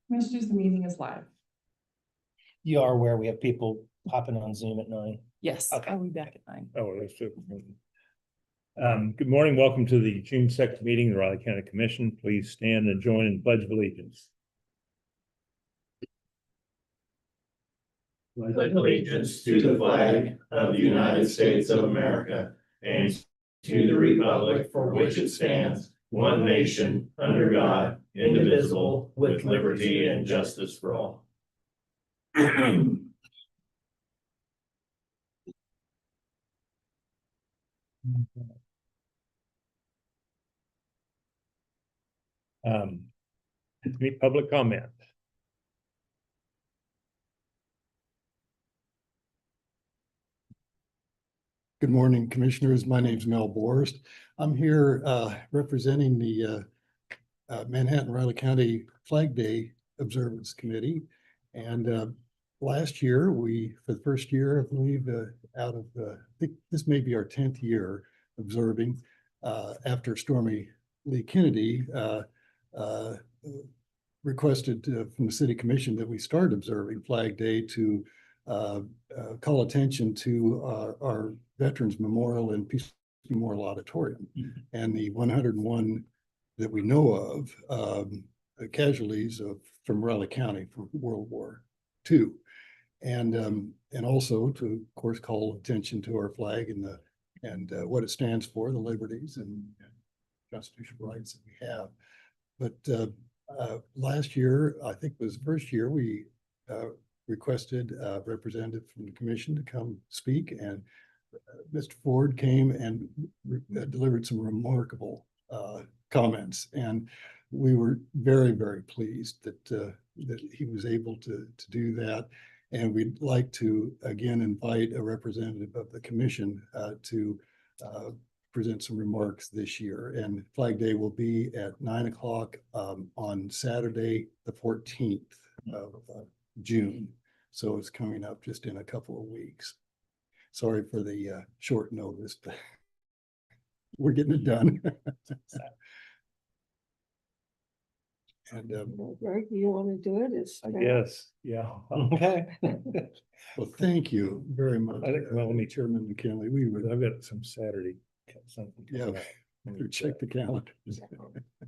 Commissioners, the meeting is live. You are aware we have people popping on Zoom at 9. Yes, Okay. I'll be back at 9. Oh, that's true. Good morning. Welcome to the June 2nd meeting of the Raleigh County Commission. Please stand and join in the Pledge of Allegiance. Pledge allegiance to the flag of the United States of America and to the republic for which it stands, one nation, under God, indivisible, with liberty and justice for all. Any public comment? Good morning, Commissioners. My name's Mel Borst. I'm here representing the Manhattan Riley County Flag Day Observance Committee. And last year, for the first year, I believe, I think this may be our 10th year observing after Stormy Lee Kennedy requested from the City Commission that we start observing Flag Day to call attention to our Veterans Memorial and Peace Memorial Auditorium. And the 101 that we know of casualties from Raleigh County from World War II. And also to, of course, call attention to our flag and what it stands for, the liberties and constitutional rights that we have. But last year, I think was the first year, we requested a representative from the commission to come speak, and Mr. Ford came and delivered some remarkable comments, and we were very, very pleased that he was able to do that. And we'd like to again invite a representative of the commission to present some remarks this year. And Flag Day will be at 9 o'clock on Saturday, the 14th of June. So it's coming up just in a couple of weeks. Sorry for the short notice, but we're getting it done. And Greg, you want to do it? I guess, yeah. Okay. well, thank you very much. I think, well, let me- Chairman McKinley. We would I've got some Saturday. Something coming Yeah. up. check the calendar. I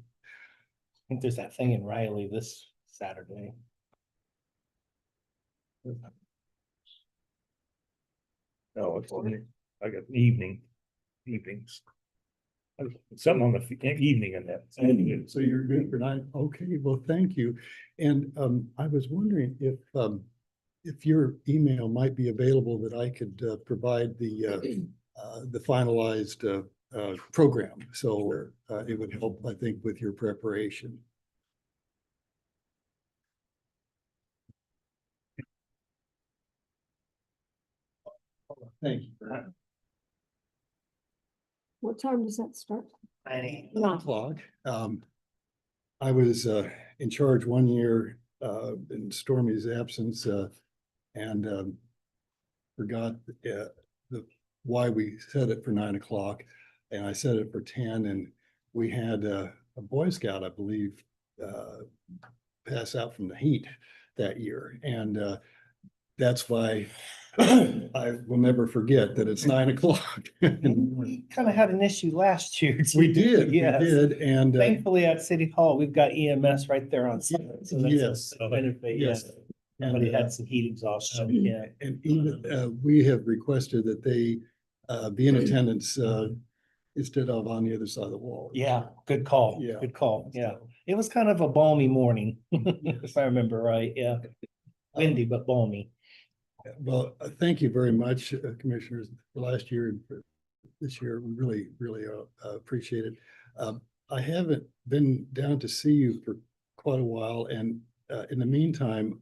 think there's that thing in Riley this Saturday. Oh, it's I got evenings. Something on the evening in that. So you're good for 9? Okay, well, thank you. And I was wondering if your email might be available that I could provide the finalized program. So it would help, I think, with your preparation. Thank you. What time does that start? 9 9 o'clock. I was in charge one year in Stormy's absence and forgot why we set it for 9 o'clock, and I set it for 10. And we had a Boy Scout, I believe, pass out from the heat that year, and that's why I will never forget that it's 9 o'clock. We kind of had an issue last year. Too. We did, Yes. we did, and Thankfully at City Hall, we've got EMS right there on site. So that's yes, a benefit, yes. yes. Somebody And, had some heat exhaustion, yeah. And even we have requested that they be in attendance instead of on the other side of the wall. Yeah, good call, Yeah. good call, yeah. It was kind of a balmy morning, if I remember right, yeah. Windy, but balmy. Well, thank you very much, Commissioners, for last year and for this year. We really, really appreciate it. I haven't been down to see you for quite a while, and in the meantime,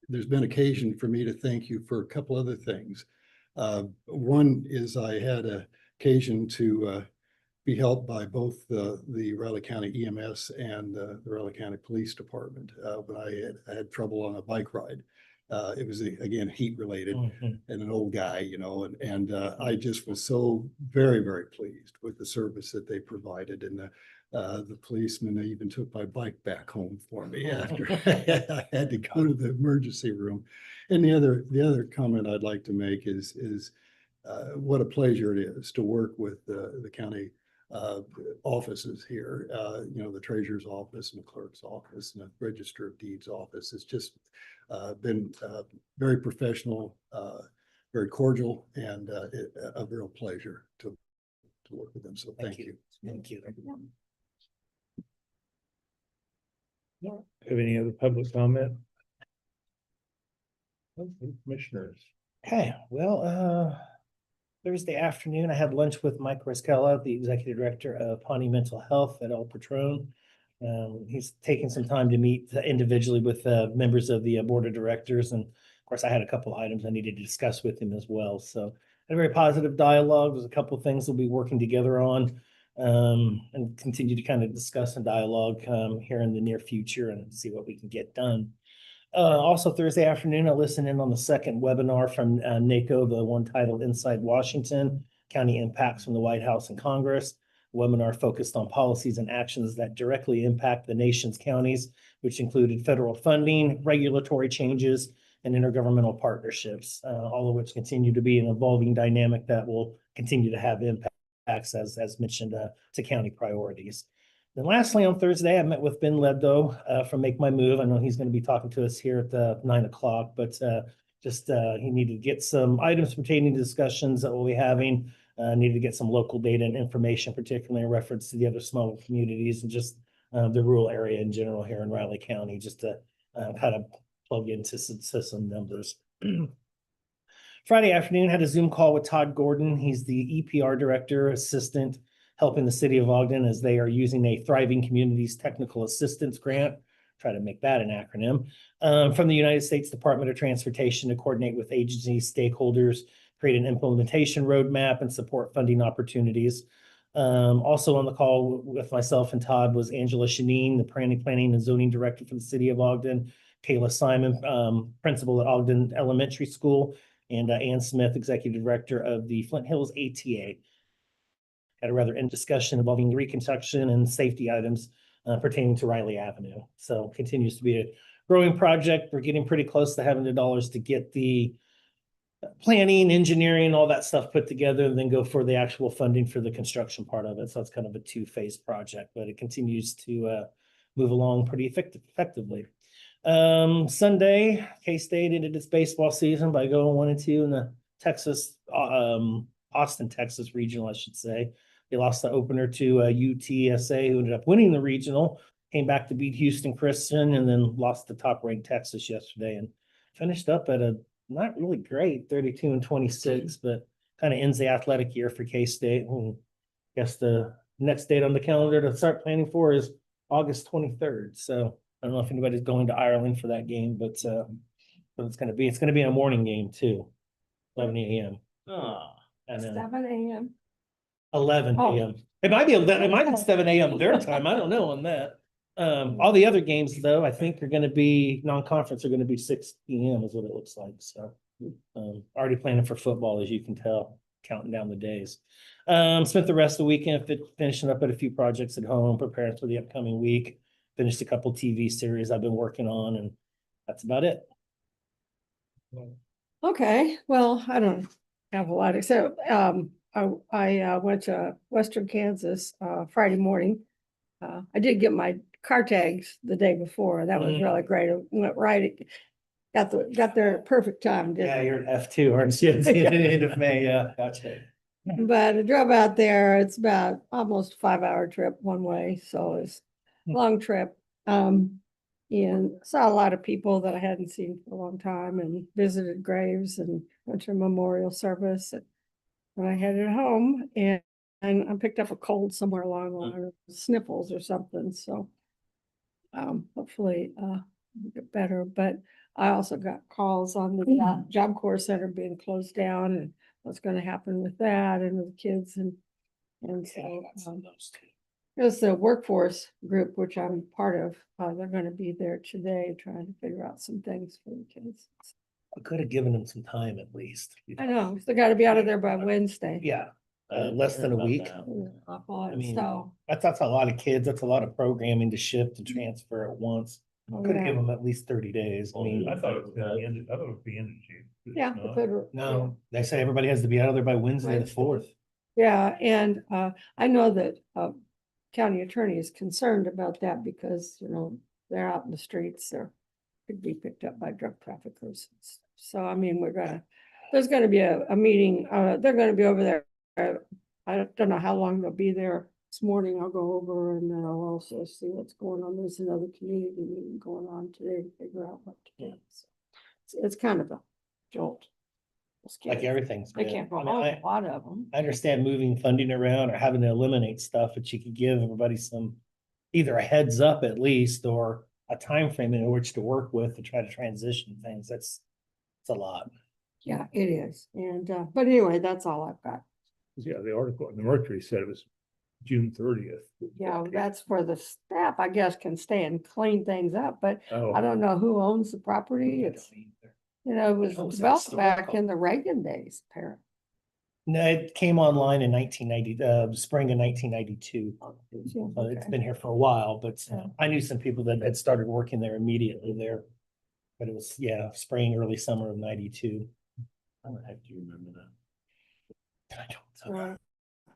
there's been occasion for me to thank you for a couple other things. One is I had an occasion to be helped by both the Raleigh County EMS and the Raleigh County Police Department when I had trouble on a bike ride. It was again heat related and an old guy, you know, and I just was so very, very pleased with the service that they provided and The policeman even took my bike back home for me after I had to go to the emergency room. And the other comment I'd like to make is what a pleasure it is to work with the county offices here. The treasurer's office and the clerk's office and the register of deeds office. It's just been very professional, very cordial, and a real pleasure to work with them. So thank you. Thank you. Have any other public comment? Okay, commissioners. Okay, well, Thursday afternoon, I had lunch with Mike Riscella, the executive director of Pawnee Mental Health at El Patron. He's taking some time to meet individually with members of the board of directors. And of course, I had a couple items I needed to discuss with him as well. So a very positive dialogue. There's a couple of things we'll be working together on and continue to kind of discuss and dialogue here in the near future and see what we can get done. Also Thursday afternoon, I listened in on the second webinar from NACO, the one titled Inside Washington, County Impacts from the White House and Congress. The webinar focused on policies and actions that directly impact the nation's counties, which included federal funding, regulatory changes, and intergovernmental partnerships, all of which continue to be an evolving dynamic that will continue to have impacts, as mentioned, to county priorities. Then lastly, on Thursday, I met with Ben Lebdo from Make My Move. I know he's going to be talking to us here at the 9 o'clock, but he needed to get some items pertaining to discussions that we'll be having. Needed to get some local data and information, particularly in reference to the other smaller communities and just the rural area in general here in Riley County, just to kind of plug into some numbers. Friday afternoon, had a Zoom call with Todd Gordon. He's the EPR director assistant helping the city of Ogden as they are using a Thriving Communities Technical Assistance Grant, try to make that an acronym, from the United States Department of Transportation to coordinate with agency stakeholders, create an implementation roadmap, and support funding opportunities. Also on the call with myself and Todd was Angela Shanine, the planning and zoning director for the city of Ogden, Kayla Simon, principal at Ogden Elementary School, and Ann Smith, executive director of the Flint Hills ATA. Had a rather in discussion involving the reconstruction and safety items pertaining to Riley Avenue. So continues to be a growing project. We're getting pretty close to having the dollars to get the planning, engineering, all that stuff put together, and then go for the actual funding for the construction part of it. So it's kind of a two-phase project, but it continues to move along pretty effectively. Sunday, K-State ended its baseball season by going 1-2 in the Austin, Texas regional, I should say. They lost the opener to UTSA, who ended up winning the regional, came back to beat Houston Christian, and then lost to top-ranked Texas yesterday and finished up at a not really great 32-26, but kind of ends the athletic year for K-State. And I guess the next date on the calendar to start planning for is August 23rd. So I don't know if anybody's going to Ireland for that game, but it's going to be a morning game too, 11 a.m. And 7 a.m. 11 Oh. a.m. It might be 7 a.m. their time. I don't know on that. All the other games though, I think are going to be non-conference are going to be 6 p.m. is what it looks like. So already planning for football, as you can tell, counting down the days. Spent the rest of the weekend finishing up at a few projects at home, preparing for the upcoming week. Finished a couple TV series I've been working on, and that's about it. Okay, well, I don't have a lot except I went to Western Kansas Friday morning. I did get my car tags the day before. That was really great. It went right. Got there at perfect time. Yeah, you're at F2, aren't you? At the end of May. Yeah, gotcha. But I drove out there. It's about almost a 5-hour trip one way, so it's a long trip. And saw a lot of people that I hadn't seen for a long time, and visited graves and went to a memorial service. And I headed home, and I picked up a cold somewhere along the line, sniffles or something. So hopefully get better. But I also got calls on the Job Corps Center being closed down and what's going to happen with that and with the kids and so there's the workforce group, which I'm part of. They're going to be there today trying to figure out some things for the kids. I could have given them some time at least. I know, they got to be out of there by Wednesday. Yeah. less than a week. Awful, I mean, so. that's a lot of kids. That's a lot of programming to shift and transfer at once. Oh, Could yeah. give them at least 30 days. I mean, I thought it was gonna be ended, I thought it would be ended June. but it's Yeah, not. the federal. no, they say everybody has to be out of there by Wednesday, the 4th. Yeah, and I know that county attorney is concerned about that because, you know, they're out in the streets, they're could be picked up by drug traffickers. So, I mean, there's gonna be a meeting, they're gonna be over there. I don't know how long they'll be there. This morning I'll go over and then I'll also see what's going on. There's another community meeting going on today to figure out what to do. So it's kind of a jolt. Like everything's. I good. can't, I mean, a lot of them. I understand moving funding around or having to eliminate stuff, but you could give everybody some, either a heads up at least, or a time frame in which to work with to try to transition things. It's a lot. Yeah, it is. And, but anyway, that's all I've got. Yeah, the article in the Mercury said it was June 30th. Yeah, that's where the staff, I guess, can stay and clean things up, but Oh, I don't know who owns the property. It's, you know, it was Oh, it's developed back historical. in the Reagan days, apparently. No, it came online in 1990, spring of 1992. It's Okay. been here for a while, but Yeah. I knew some people that had started working there immediately there. But it was, yeah, spring, early summer of 92. I don't have to remember that. I don't know. Right.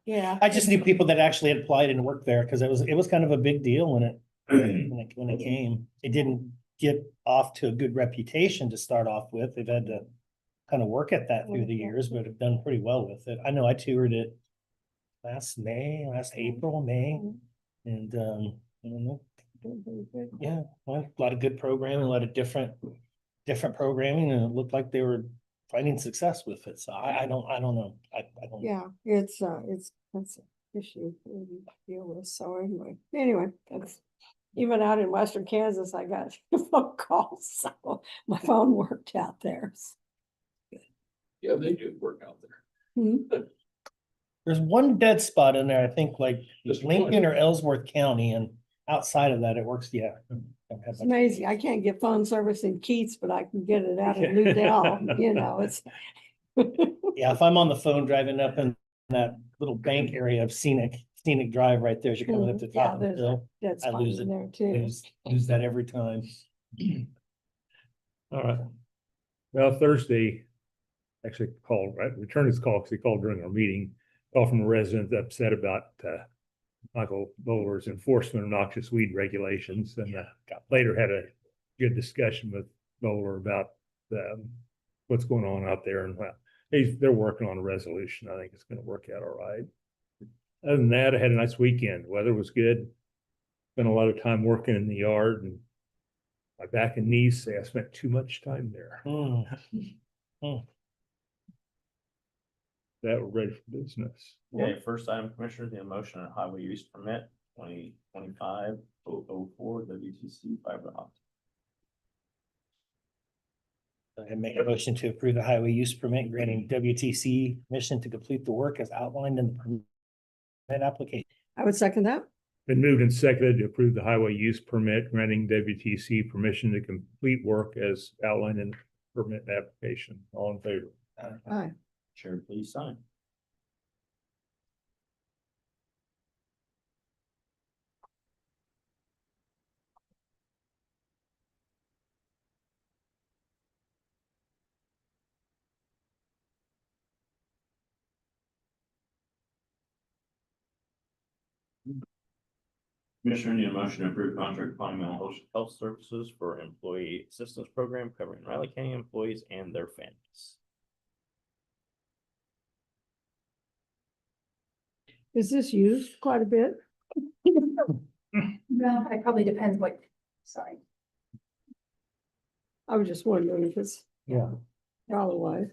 Yeah. I just knew people that actually had applied and worked there because it was kind of a big deal when it came. It didn't get off to a good reputation to start off with. They've had to kind of work at that through the years, but have done pretty well with it. I know I toured it last April, May, and I don't know. Yeah, well, a lot of good programming, a lot of different programming, and it looked like they were finding success with it. So I don't know. I don't. Yeah, it's that's an issue we deal with. So anyway, that's even out in western Kansas, I got phone calls, so my phone worked out there. Yeah, they do work out there. Hmm. There's one dead spot in there, I think, like Just Lincoln one. or Ellsworth County, and outside of that, it works. Yeah. It's amazing. I can't get phone service in Keats, but I can get it out of Newdale, you know, it's. Yeah, if I'm on the phone driving up in that little bank area of scenic drive right there, as you're coming up to the top of the there's hill, That's I fine lose in it. there too. Lose that every time. all right. Well, Thursday, actually called, right? Returned his call because he called during our meeting. Call from a resident upset about Michael Bowler's enforcement of noxious weed regulations, and later had a good discussion with Bowler about what's going on out there, and they're working on a resolution. I think it's going to work out all right. Other than that, I had a nice weekend. Weather was good. Spent a lot of time working in the yard, and my back and knees say I spent too much time there. That we're ready for business. Okay, first item, Commissioner, the motion on highway use permit 2025-004 WTC fiber optic. I make a motion to approve the highway use permit granting WTC permission to complete the work as outlined in the permit application. I would second that. Been moved and seconded to approve the highway use permit granting WTC permission to complete work as outlined in the permit application. All in favor? Aye. Chair, please sign. Commissioner, need a motion to approve contract with Pawnee Mental Health Services for employee assistance program covering Riley County employees and their families. Is this used quite a bit? No, it probably depends what, sorry. I was just wondering if it's Yeah. dollar-wise.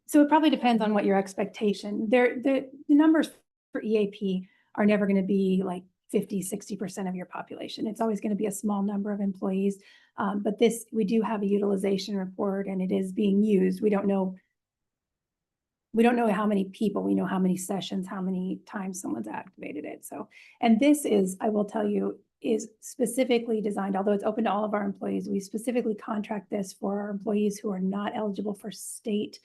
So it probably depends on what your expectation, the numbers for EAP are never gonna be like 50-60% of your population. It's always gonna be a small number of employees. But we do have a utilization report and it is being used. We don't know how many people, we know how many sessions, how many times someone's activated it. So, and this is, I will tell you, is specifically designed, although it's open to all of our employees, we specifically contract this for our employees who are not eligible for state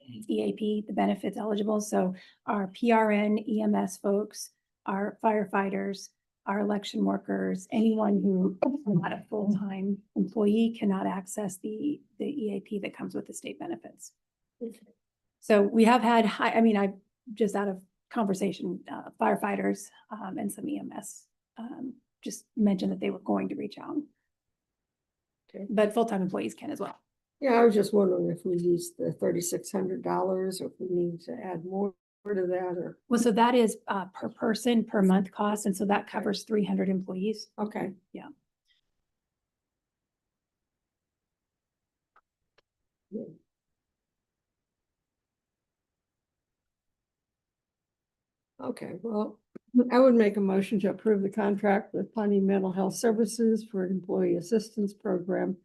EAP, the benefits eligible. So our PRN, EMS folks, our firefighters, our election workers, anyone who is not a full-time employee cannot access the EAP that comes with the state benefits. So we have had, I just out of conversation, firefighters and some EMS just mentioned that they were going to reach out. Okay. But full-time employees can as well. Yeah, I was just wondering if we used the $3,600 or if we need to add more to that or, Well, so that is per person, per month cost, and so that covers 300 employees. okay. Yeah. Okay, well, I would make a motion to approve the contract with Pawnee Mental Health Services for an employee assistance program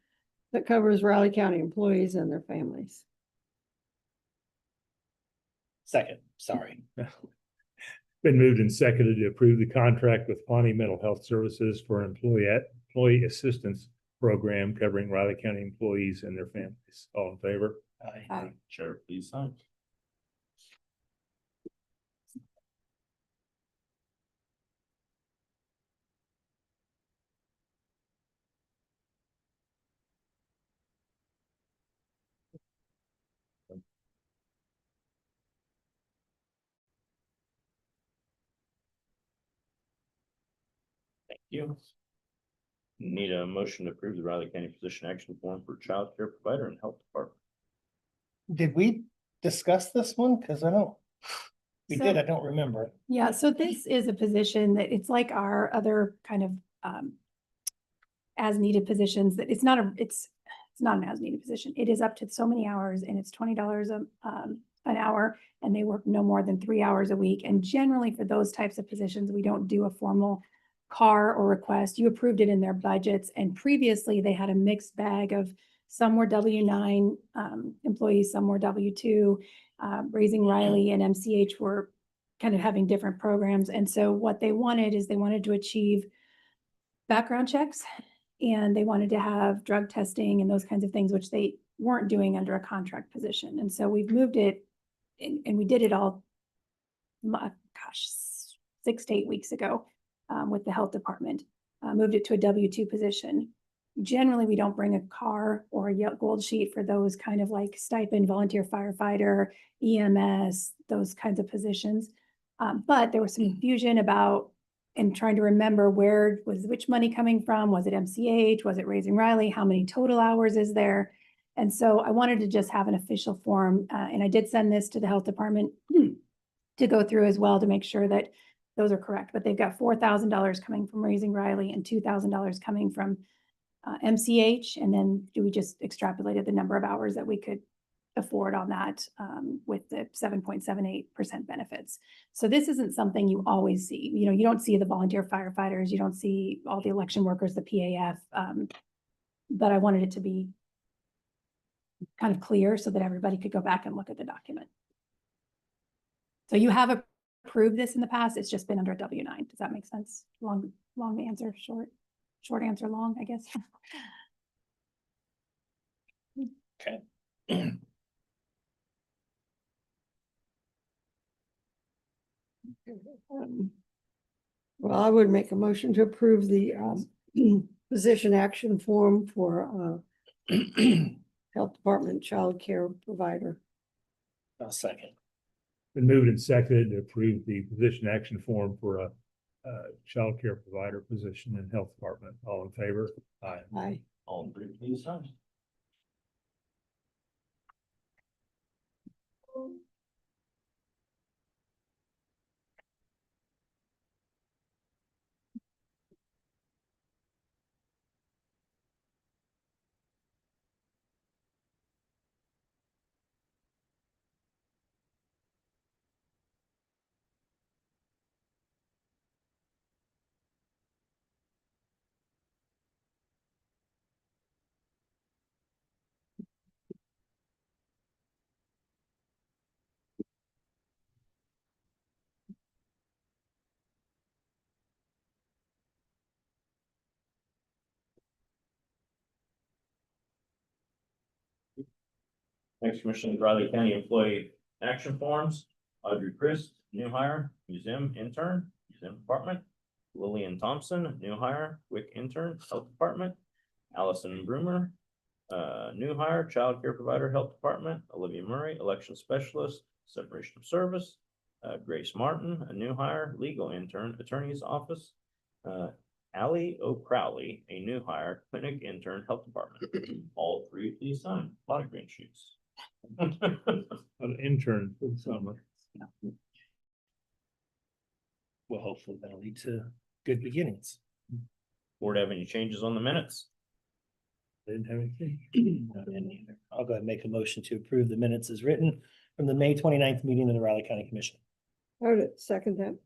that covers Riley County employees and their families. Second, sorry. Been moved and seconded to approve the contract with Pawnee Mental Health Services for an employee assistance program covering Riley County employees and their families. All in favor? Aye. Chair, please sign. Thank you. Need a motion to approve the Riley County Physician Action Form for Child Care Provider and Health Department. Did we discuss this one? Cause I don't, we So- did, I don't remember. Yeah, so this is a position that it's like our other kind of as needed positions that it's not an as needed position. It is up to so many hours and it's $20 an hour and they work no more than 3 hours a week. And generally for those types of positions, we don't do a formal CAR or request. You approved it in their budgets. And previously they had a mixed bag of some were W-9 employees, some were W-2. Raising Riley and MCH were kind of having different programs. And so what they wanted is they wanted to achieve background checks and they wanted to have drug testing and those kinds of things, which they weren't doing under a contract position. And so we've moved it and we did it all, 6 to 8 weeks ago with the health department, moved it to a W-2 position. Generally, we don't bring a car or a gold sheet for those kind of like stipend, volunteer firefighter, EMS, those kinds of positions. But there was some confusion about and trying to remember where was which money coming from? Was it MCH? Was it Raising Riley? How many total hours is there? And so I wanted to just have an official form. And I did send this to the health department to go through as well to make sure that those are correct. But they've got $4,000 coming from Raising Riley and $2,000 coming from MCH. And then we just extrapolated the number of hours that we could afford on that with the 7.78% benefits. So this isn't something you always see. You know, you don't see the volunteer firefighters, you don't see all the election workers, the PAF, but I wanted it to be kind of clear so that everybody could go back and look at the document. So you have approved this in the past, it's just been under W-9. Does that make sense? Long answer, short answer, long, I guess. Okay. Well, I would make a motion to approve the position action form for Health Department Child Care Provider. I'll second. Been moved and seconded to approve the position action form for a child care provider position in health department. All in favor? Aye. Aye. All in favor, please sign. Next, Commissioner Riley County Employee Action Forms, Audrey Christ, new hire, museum intern, museum department. Lillian Thompson, new hire, WIC intern, health department. Allison Broomer, new hire, child care provider, health department. Olivia Murray, election specialist, separation of service. Grace Martin, a new hire, legal intern, attorney's office. Allie O'Crowley, a new hire, clinic intern, health department. All three please sign. A lot of green shoots. An intern for the summer. Well, hopefully that'll lead to good beginnings. Board have any changes on the minutes? Didn't have anything. Not any either. I'll go ahead and make a motion to approve the minutes as written from the May 29th meeting of the Riley County Commission. I would second that.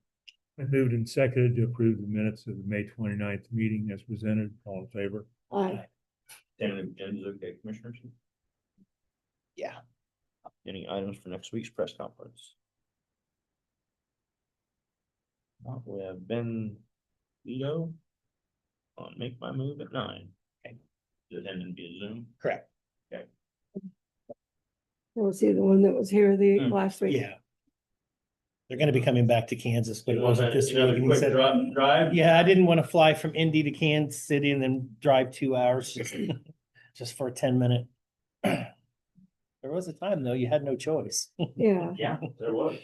I moved and seconded to approve the minutes of the May 29th meeting as presented. All in favor? Aye. Tentative agenda is okay, commissioners? Yeah. Any items for next week's press conference? We have Ben Leo on Make My Move at 9. Okay. Is it ending via Zoom? Correct. Was he the one that was here the Hmm. last week? Yeah. They're gonna be coming back to Kansas, but it wasn't this week. Another and he quick said, drive? yeah, I didn't want to fly from Indy to Kansas City and then drive 2 hours just for a 10-minute. There was a time though, you had no choice. Yeah. Yeah, there was.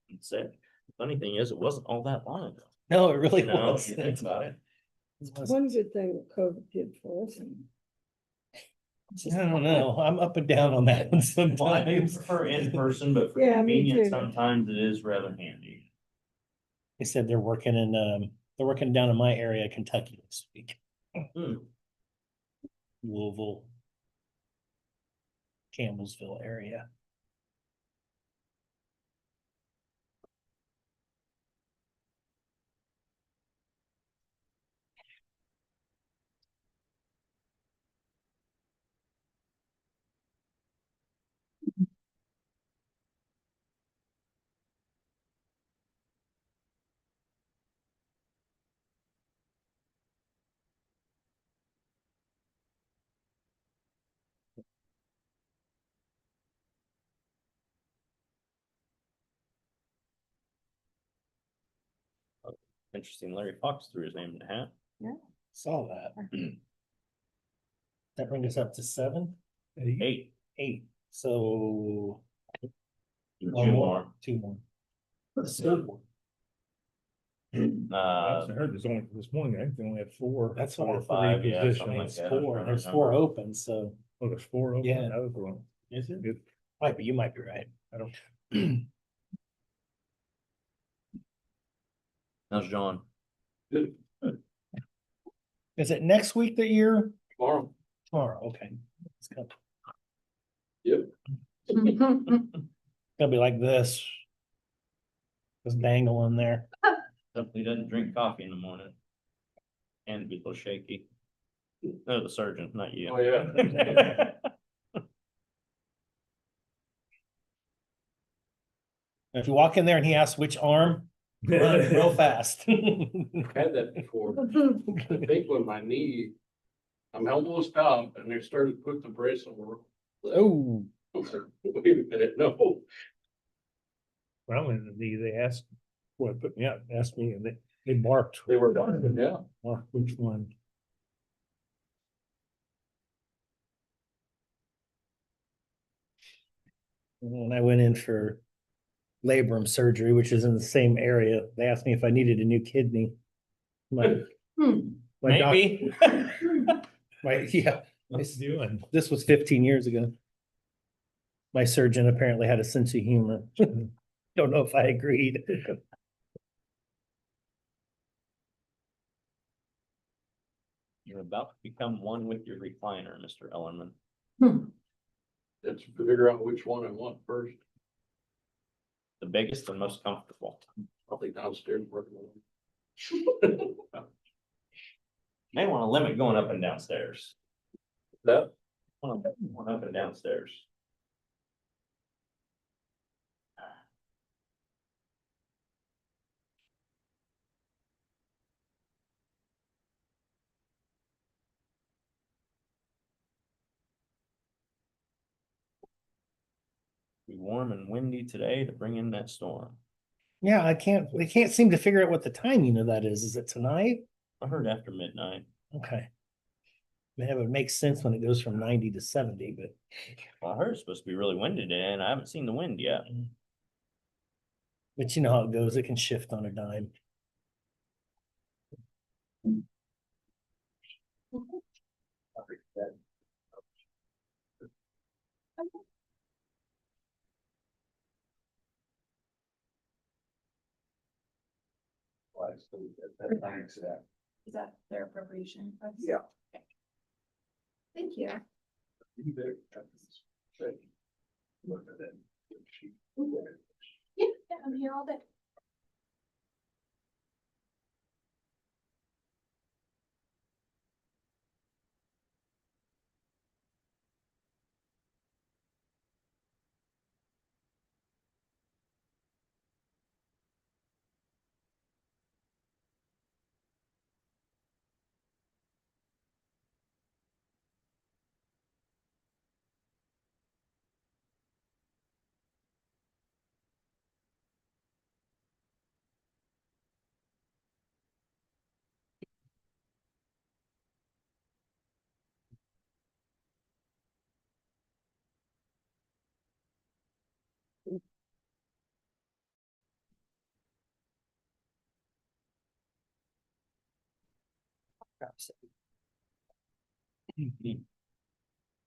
It's it. Funny thing is, it wasn't all that long ago. No, it really No, was. you think about it. One good thing that COVID did for us. I don't know. I'm up and down on that one Well, I do sometimes. prefer in person, but for Yeah, me convenience, too. sometimes it is rather handy. They said they're working down in my area, Kentucky this week, Hmm. Louisville, Campbellsville area. Interesting, Larry Fox threw his name in the hat. Saw that. That brings us up to 7, 8. 8. So Two one more. 2 more. So, I heard there's only this morning, I think they only had 4. That's Four what I or thought. five, yeah, positions. something like There's that. 4. There's 4 open, so Oh, there's 4 open? Yeah. I was wrong. is it? Good. Might be, you might be right. I don't. How's John? Is it next week that you're Tomorrow. tomorrow? Okay. It's gonna Yep. be like this. Just dangling there. Definitely doesn't drink coffee in the morning. And be a little shaky. No, the surgeon, not you. Oh, yeah. If you walk in there and he asks which arm, run real fast. Had that before. I think when my knee, I'm almost out and they started to put the brace over. Oh, I was like, wait a minute, no. When I went in the knee, they asked, well, put me out, asked me, and they marked. They were done, yeah. Marked which one. when I went in for labrum surgery, which is in the same area, they asked me if I needed a new kidney. My, my doc- Maybe. yeah, What's doing? this was 15 years ago. My surgeon apparently had a sense of humor. Don't know if I agreed. You're about to become one with your recliner, Mr. Ellerman. Let's figure out which one I want first. The biggest and most comfortable. Probably downstairs. working May want to limit going up and downstairs. That, One up and downstairs. Be warm and windy today to bring in that storm. Yeah, we can't seem to figure out what the timing of that is. Is it tonight? I heard after midnight. Okay. Yeah, it would make sense when it goes from 90 to 70, but Well, I heard it's supposed to be really windy today and I haven't seen the wind yet. you know how it goes. It can shift on a dime. Is that their appropriation? Yeah. Thank you. Yeah, I'm here all day.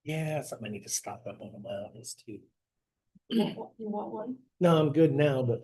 Yeah, something I need to stock up on my office too. You want one? No, I'm good now, but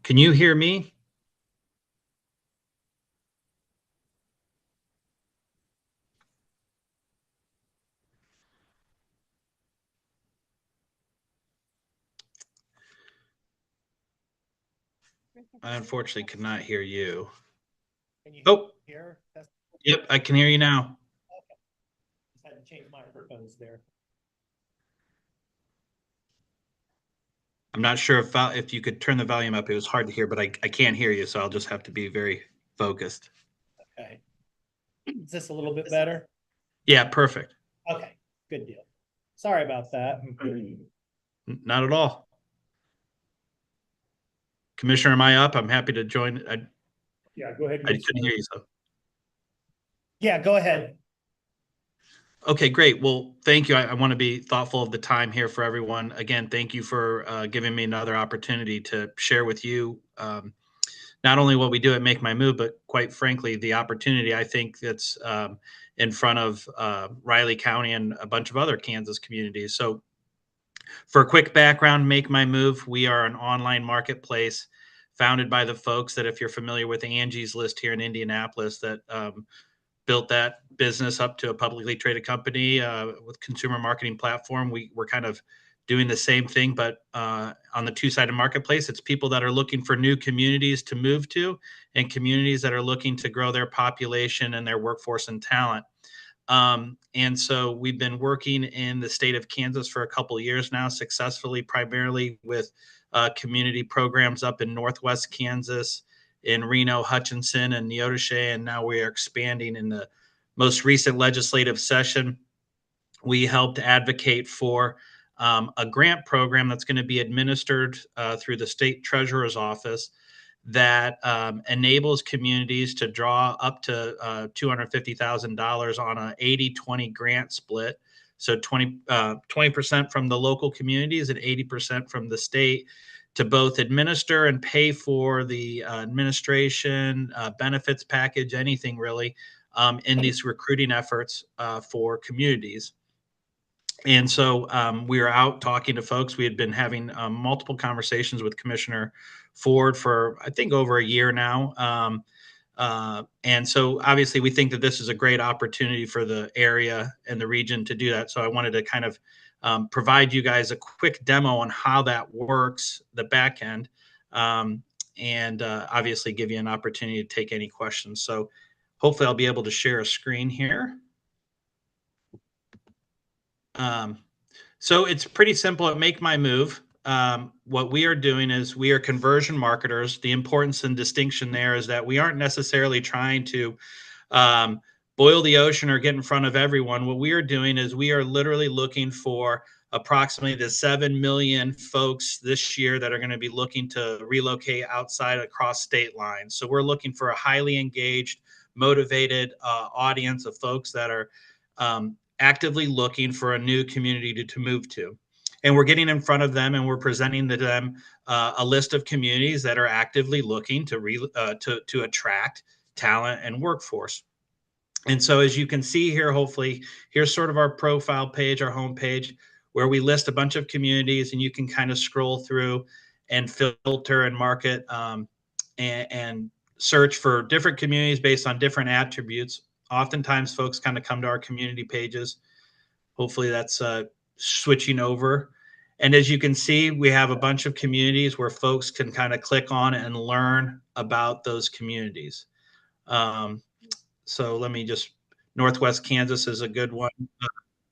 Can you hear me? I unfortunately could not hear you. Can you Oh, hear? yep, I can hear you now. Just had to change microphones there. I'm not sure if you could turn the volume up. It was hard to hear, but I can't hear you, so I'll just have to be very focused. Okay. Is this a little bit better? Yeah, perfect. Okay, good deal. Sorry about that. Not at all. Commissioner, am I up? I'm happy to join. Yeah, go ahead. I couldn't hear you, so. Yeah, go ahead. Okay, great. Well, thank you. I want to be thoughtful of the time here for everyone. Again, thank you for giving me another opportunity to share with you not only what we do at Make My Move, but quite frankly, the opportunity I think that's in front of Riley County and a bunch of other Kansas communities. So for a quick background, Make My Move, we are an online marketplace founded by the folks that, if you're familiar with Angie's List here in Indianapolis, that built that business up to a publicly traded company with consumer marketing platform. We're kind of doing the same thing, but on the two-sided marketplace. It's people that are looking for new communities to move to and communities that are looking to grow their population and their workforce and talent. And so we've been working in the state of Kansas for a couple of years now, successfully, primarily with community programs up in Northwest Kansas, in Reno, Hutchinson, and Neodesha. And now we are expanding in the most recent legislative session. We helped advocate for a grant program that's going to be administered through the state treasurer's office that enables communities to draw up to $250,000 on a 80-20 grant split. So 20% from the local communities and 80% from the state to both administer and pay for the administration, benefits package, anything really, in these recruiting efforts for communities. And so we were out talking to folks. We had been having multiple conversations with Commissioner Ford for, I think, over a year now. And so obviously we think that this is a great opportunity for the area and the region to do that. So I wanted to kind of provide you guys a quick demo on how that works, the back end, and obviously give you an opportunity to take any questions. So hopefully I'll be able to share a screen here. So it's pretty simple at Make My Move. What we are doing is we are conversion marketers. The importance and distinction there is that we aren't necessarily trying to boil the ocean or get in front of everyone. What we are doing is we are literally looking for approximately the 7 million folks this year that are going to be looking to relocate outside across state lines. So we're looking for a highly engaged, motivated audience of folks that are actively looking for a new community to move to. And we're getting in front of them and we're presenting to them a list of communities that are actively looking to attract talent and workforce. And so as you can see here, hopefully, here's sort of our profile page, our homepage, where we list a bunch of communities and you can kind of scroll through and filter and market and search for different communities based on different attributes. Oftentimes folks kind of come to our community pages. Hopefully that's switching over. And as you can see, we have a bunch of communities where folks can kind of click on and learn about those communities. So let me just, Northwest Kansas is a good one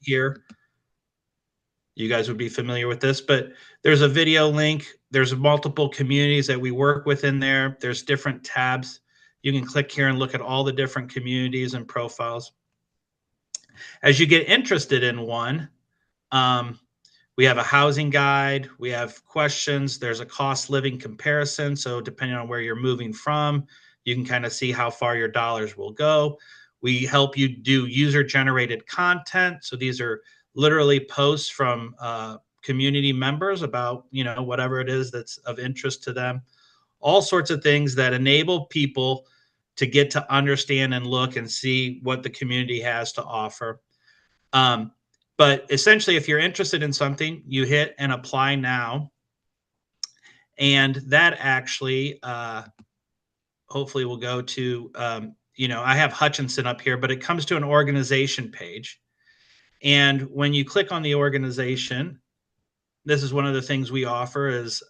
here. You guys would be familiar with this, but there's a video link. There's multiple communities that we work with in there. There's different tabs. You can click here and look at all the different communities and profiles. As you get interested in one, we have a housing guide. We have questions. There's a cost living comparison. So depending on where you're moving from, you can kind of see how far your dollars will go. We help you do user generated content. So these are literally posts from community members about, whatever it is that's of interest to them. All sorts of things that enable people to get to understand and look and see what the community has to offer. But essentially, if you're interested in something, you hit and apply now. And that actually, hopefully will go to, I have Hutchinson up here, but it comes to an organization page. And when you click on the organization, this is one of the things we offer is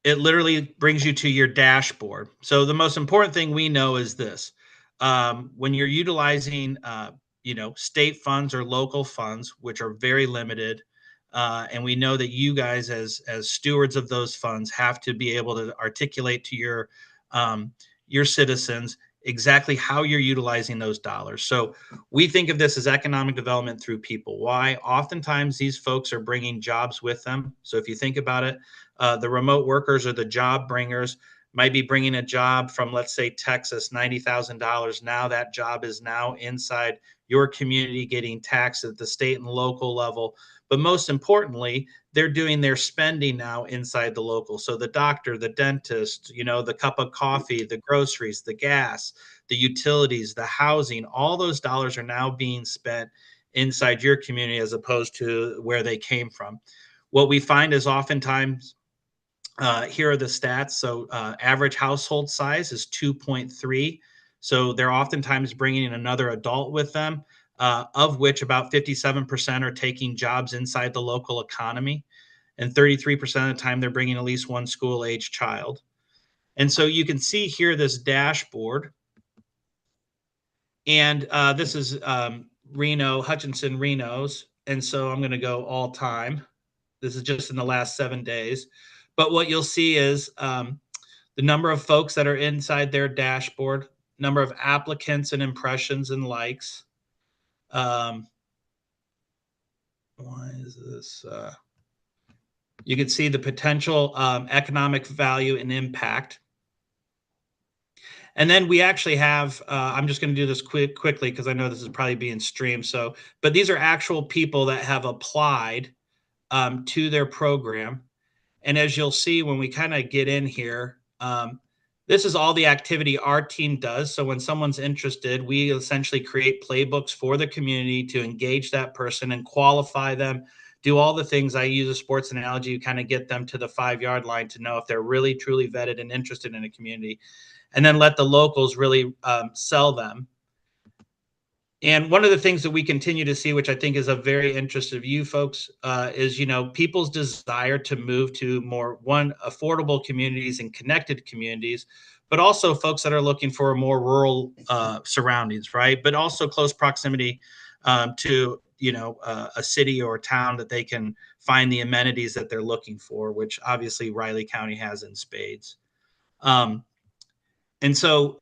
it literally brings you to your dashboard. So the most important thing we know is this. When you're utilizing, state funds or local funds, which are very limited, and we know that you guys as stewards of those funds have to be able to articulate to your citizens exactly how you're utilizing those dollars. So we think of this as economic development through people. Why? Oftentimes these folks are bringing jobs with them. So if you think about it, the remote workers or the job bringers might be bringing a job from, let's say, Texas, $90,000. Now that job is now inside your community getting taxed at the state and local level. But most importantly, they're doing their spending now inside the local. So the doctor, the dentist, the cup of coffee, the groceries, the gas, the utilities, the housing, all those dollars are now being spent inside your community as opposed to where they came from. What we find is oftentimes, here are the stats. So average household size is 2.3. So they're oftentimes bringing in another adult with them, of which about 57% are taking jobs inside the local economy. And 33% of the time, they're bringing at least one school-age child. And so you can see here this dashboard. And this is Hutchinson Reno's. And so I'm going to go all time. This is just in the last 7 days. But what you'll see is the number of folks that are inside their dashboard, number of applicants and impressions and likes. Why is this? You can see the potential economic value and impact. And then we actually have, I'm just going to do this quickly because I know this is probably being streamed. But these are actual people that have applied to their program. And as you'll see, when we kind of get in here, this is all the activity our team does. So when someone's interested, we essentially create playbooks for the community to engage that person and qualify them, do all the things. I use a sports analogy to kind of get them to the 5-yard line to know if they're really, truly vetted and interested in a community, and then let the locals really sell them. And one of the things that we continue to see, which I think is of very interest of you folks, is, people's desire to move to more affordable communities and connected communities, but also folks that are looking for more rural surroundings, right? But also close proximity to, a city or a town that they can find the amenities that they're looking for, which obviously Riley County has in spades. And so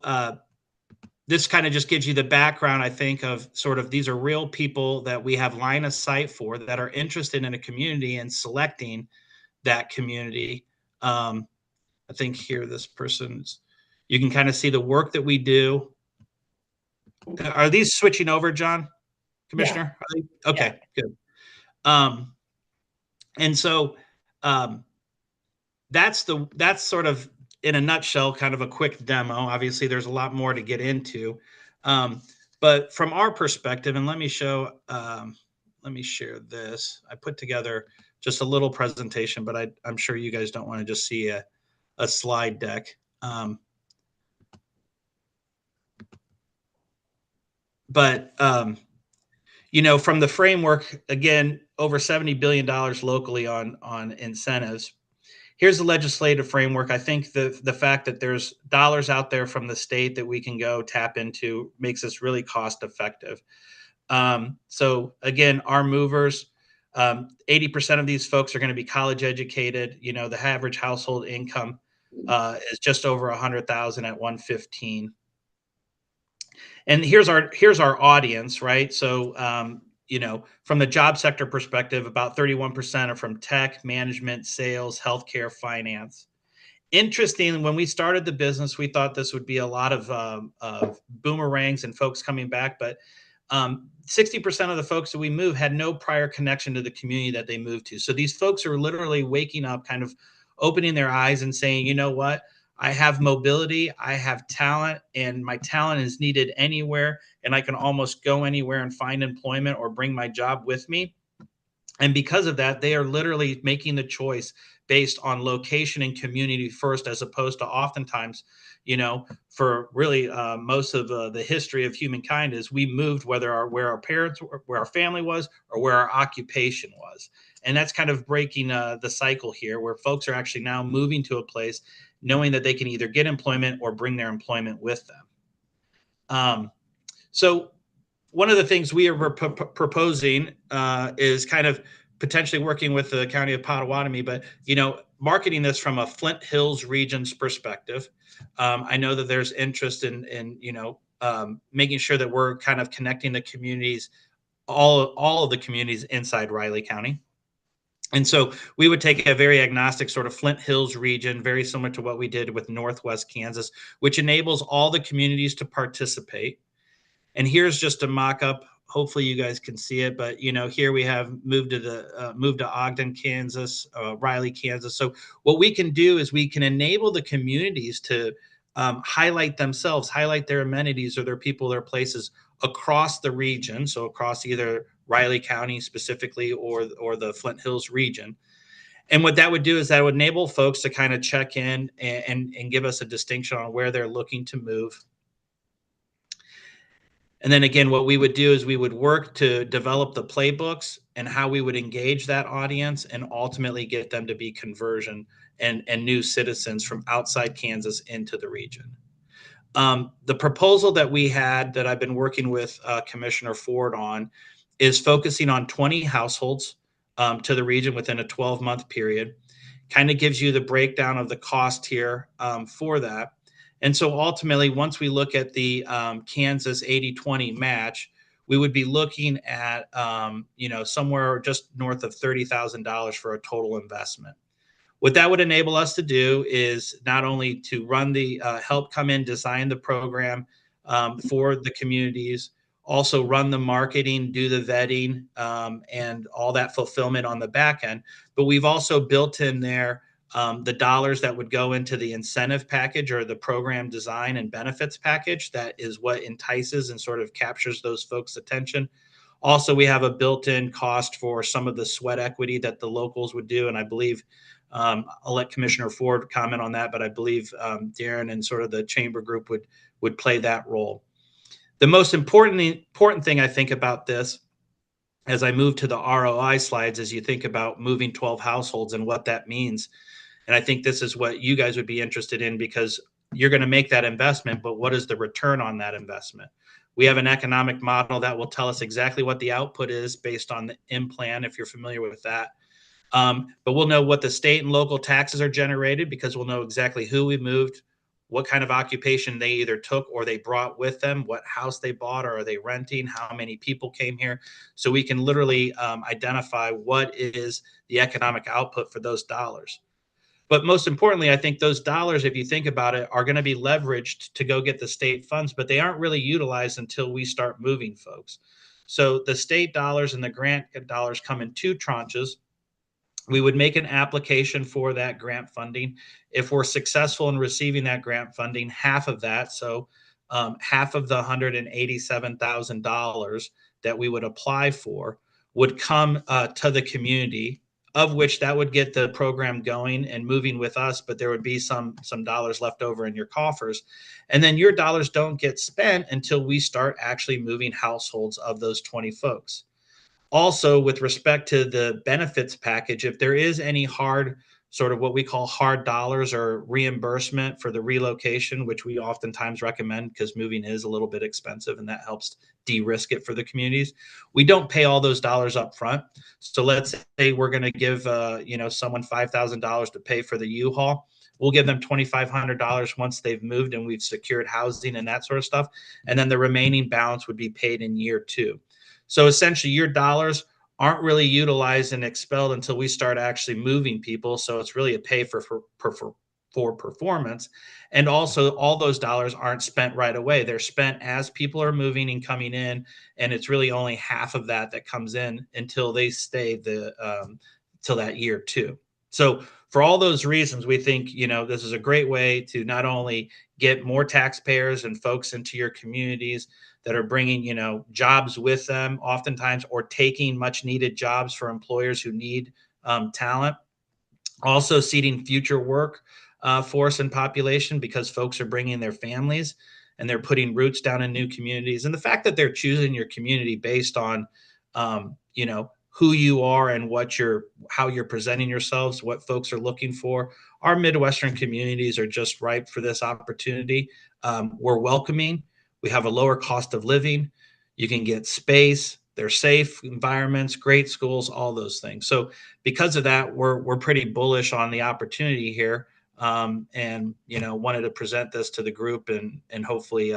this kind of just gives you the background, I think, of sort of these are real people that we have line of sight for that are interested in a community and selecting that community. I think here, you can kind of see the work that we do. Are these switching over, John, Commissioner? Yeah. Okay, good. And so that's sort of, in a nutshell, kind of a quick demo. Obviously, there's a lot more to get into. But from our perspective, and let me share this. I put together just a little presentation, but I'm sure you guys don't want to just see a slide deck. From the framework, again, over $70 billion locally on incentives. Here's the legislative framework. I think the fact that there's dollars out there from the state that we can go tap into makes us really cost effective. So again, our movers, 80% of these folks are going to be college educated. The average household income is just over 100,000 at 115. And here's our audience, right? So from the job sector perspective, about 31% are from tech, management, sales, healthcare, finance. Interesting, when we started the business, we thought this would be a lot of boomerangs and folks coming back, but 60% of the folks that we move had no prior connection to the community that they moved to. So these folks are literally waking up, kind of opening their eyes and saying, you know what? I have mobility, I have talent, and my talent is needed anywhere, and I can almost go anywhere and find employment or bring my job with me. And because of that, they are literally making the choice based on location and community first, as opposed to oftentimes, for really most of the history of humankind is we moved where our parents were, where our family was, or where our occupation was. And that's kind of breaking the cycle here, where folks are actually now moving to a place knowing that they can either get employment or bring their employment with them. So one of the things we are proposing is kind of potentially working with the County of Potawatomi, but marketing this from a Flint Hills region's perspective. I know that there's interest in making sure that we're kind of connecting the communities, all of the communities inside Riley County. And so we would take a very agnostic sort of Flint Hills region, very similar to what we did with Northwest Kansas, which enables all the communities to participate. And here's just a mock-up. Hopefully you guys can see it, but here we have moved to Ogden, Kansas, Riley, Kansas. So what we can do is we can enable the communities to highlight themselves, highlight their amenities or their people, their places across the region. So across either Riley County specifically or the Flint Hills region. And what that would do is that would enable folks to kind of check in and give us a distinction on where they're looking to move. And then again, what we would do is we would work to develop the playbooks and how we would engage that audience and ultimately get them to be conversion and new citizens from outside Kansas into the region. The proposal that we had that I've been working with Commissioner Ford on is focusing on 20 households to the region within a 12-month period. Kind of gives you the breakdown of the cost here for that. And so ultimately, once we look at the Kansas 80-20 match, we would be looking at somewhere just north of $30,000 for a total investment. What that would enable us to do is not only to run the help come in, design the program for the communities, also run the marketing, do the vetting, and all that fulfillment on the back end. But we've also built in there the dollars that would go into the incentive package or the program design and benefits package. That is what entices and sort of captures those folks' attention. Also, we have a built-in cost for some of the sweat equity that the locals would do. And I believe I'll let Commissioner Ford comment on that, but I believe Darren and sort of the chamber group would play that role. The most important thing I think about this as I move to the ROI slides is you think about moving 12 households and what that means. And I think this is what you guys would be interested in because you're going to make that investment, but what is the return on that investment? We have an economic model that will tell us exactly what the output is based on the in-plan, if you're familiar with that. But we'll know what the state and local taxes are generated because we'll know exactly who we moved, what kind of occupation they either took or they brought with them, what house they bought or are they renting, how many people came here. So we can literally identify what is the economic output for those dollars. But most importantly, I think those dollars, if you think about it, are going to be leveraged to go get the state funds, but they aren't really utilized until we start moving folks. So the state dollars and the grant dollars come in two tranches. We would make an application for that grant funding. If we're successful in receiving that grant funding, half of that, so half of the $187,000 that we would apply for would come to the community, of which that would get the program going and moving with us, but there would be some dollars left over in your coffers. And then your dollars don't get spent until we start actually moving households of those 20 folks. Also, with respect to the benefits package, if there is any hard sort of what we call hard dollars or reimbursement for the relocation, which we oftentimes recommend because moving is a little bit expensive and that helps de-risk it for the communities. We don't pay all those dollars up front. So let's say we're going to give someone $5,000 to pay for the U-Haul. We'll give them $2,500 once they've moved and we've secured housing and that sort of stuff. And then the remaining balance would be paid in year 2. So essentially your dollars aren't really utilized and expelled until we start actually moving people. So it's really a pay for performance. And also all those dollars aren't spent right away. They're spent as people are moving and coming in. And it's really only half of that comes in until they stay till that year 2. So for all those reasons, we think, this is a great way to not only get more taxpayers and folks into your communities that are bringing, jobs with them oftentimes, or taking much needed jobs for employers who need talent. Also seeding future work force and population, because folks are bringing their families and they're putting roots down in new communities. And the fact that they're choosing your community based on, who you are and how you're presenting yourselves, what folks are looking for. Our Midwestern communities are just ripe for this opportunity. We're welcoming. We have a lower cost of living. You can get space. They're safe environments, great schools, all those things. So because of that, we're pretty bullish on the opportunity here, and wanted to present this to the group and hopefully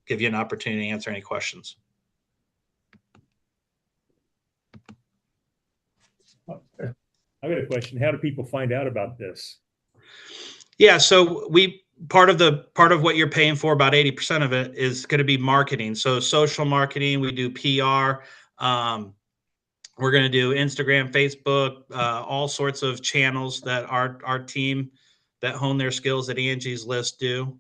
give you an opportunity to answer any questions. I got a question. How do people find out about this? Yeah, so part of what you're paying for, about 80% of it, is going to be marketing. So social marketing, we do PR. We're going to do Instagram, Facebook, all sorts of channels that our team that hone their skills at Angie's List do.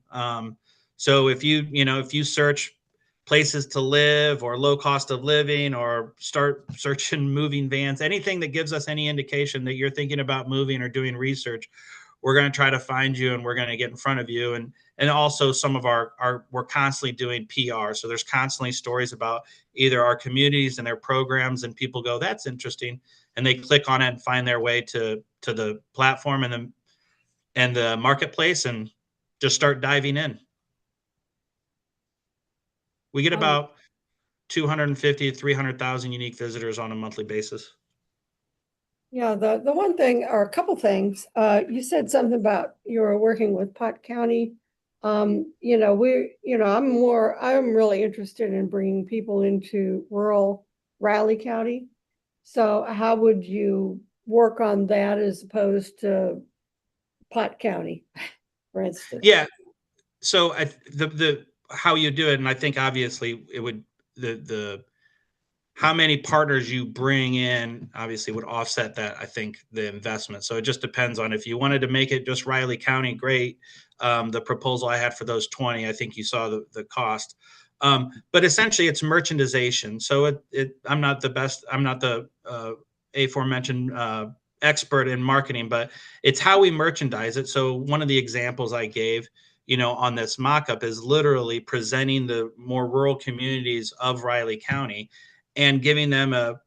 So if you search places to live or low cost of living, or start searching moving vans, anything that gives us any indication that you're thinking about moving or doing research, we're going to try to find you and we're going to get in front of you. And also some of we're constantly doing PR. So there's constantly stories about either our communities and their programs, and people go, that's interesting. And they click on it and find their way to the platform and the marketplace and just start diving in. We get about 250 to 300,000 unique visitors on a monthly basis. Yeah, the one thing, or a couple things, you said something about you were working with Pot County. I'm really interested in bringing people into rural Riley County. So how would you work on that as opposed to Pot County, for instance? Yeah. So the how you do it, and I think obviously it would the how many partners you bring in obviously would offset that, I think, the investment. So it just depends on if you wanted to make it just Riley County, great. The proposal I had for those 20, I think you saw the cost. But essentially it's merchandisation. So I'm not the aforementioned expert in marketing, but it's how we merchandise it. So one of the examples I gave, on this mock-up is literally presenting the more rural communities of Riley County and giving them a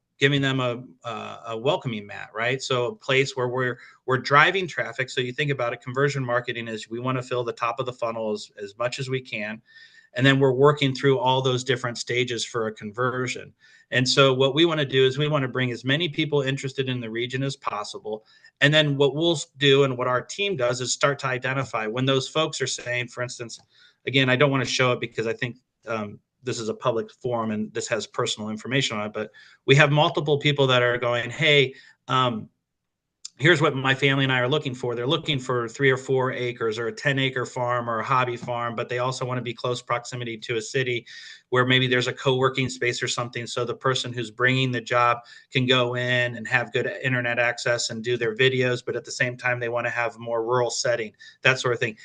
welcoming mat, right? So a place where we're driving traffic. So you think about it, conversion marketing is we want to fill the top of the funnel as much as we can. And then we're working through all those different stages for a conversion. And so what we want to do is we want to bring as many people interested in the region as possible. And then what we'll do and what our team does is start to identify when those folks are saying, for instance, again, I don't want to show it because I think this is a public forum and this has personal information on it, but we have multiple people that are going, hey, here's what my family and I are looking for. They're looking for 3 or 4 acres or a 10-acre farm or a hobby farm, but they also want to be close proximity to a city where maybe there's a co-working space or something. So the person who's bringing the job can go in and have good internet access and do their videos, but at the same time, they want to have a more rural setting, that sort of thing.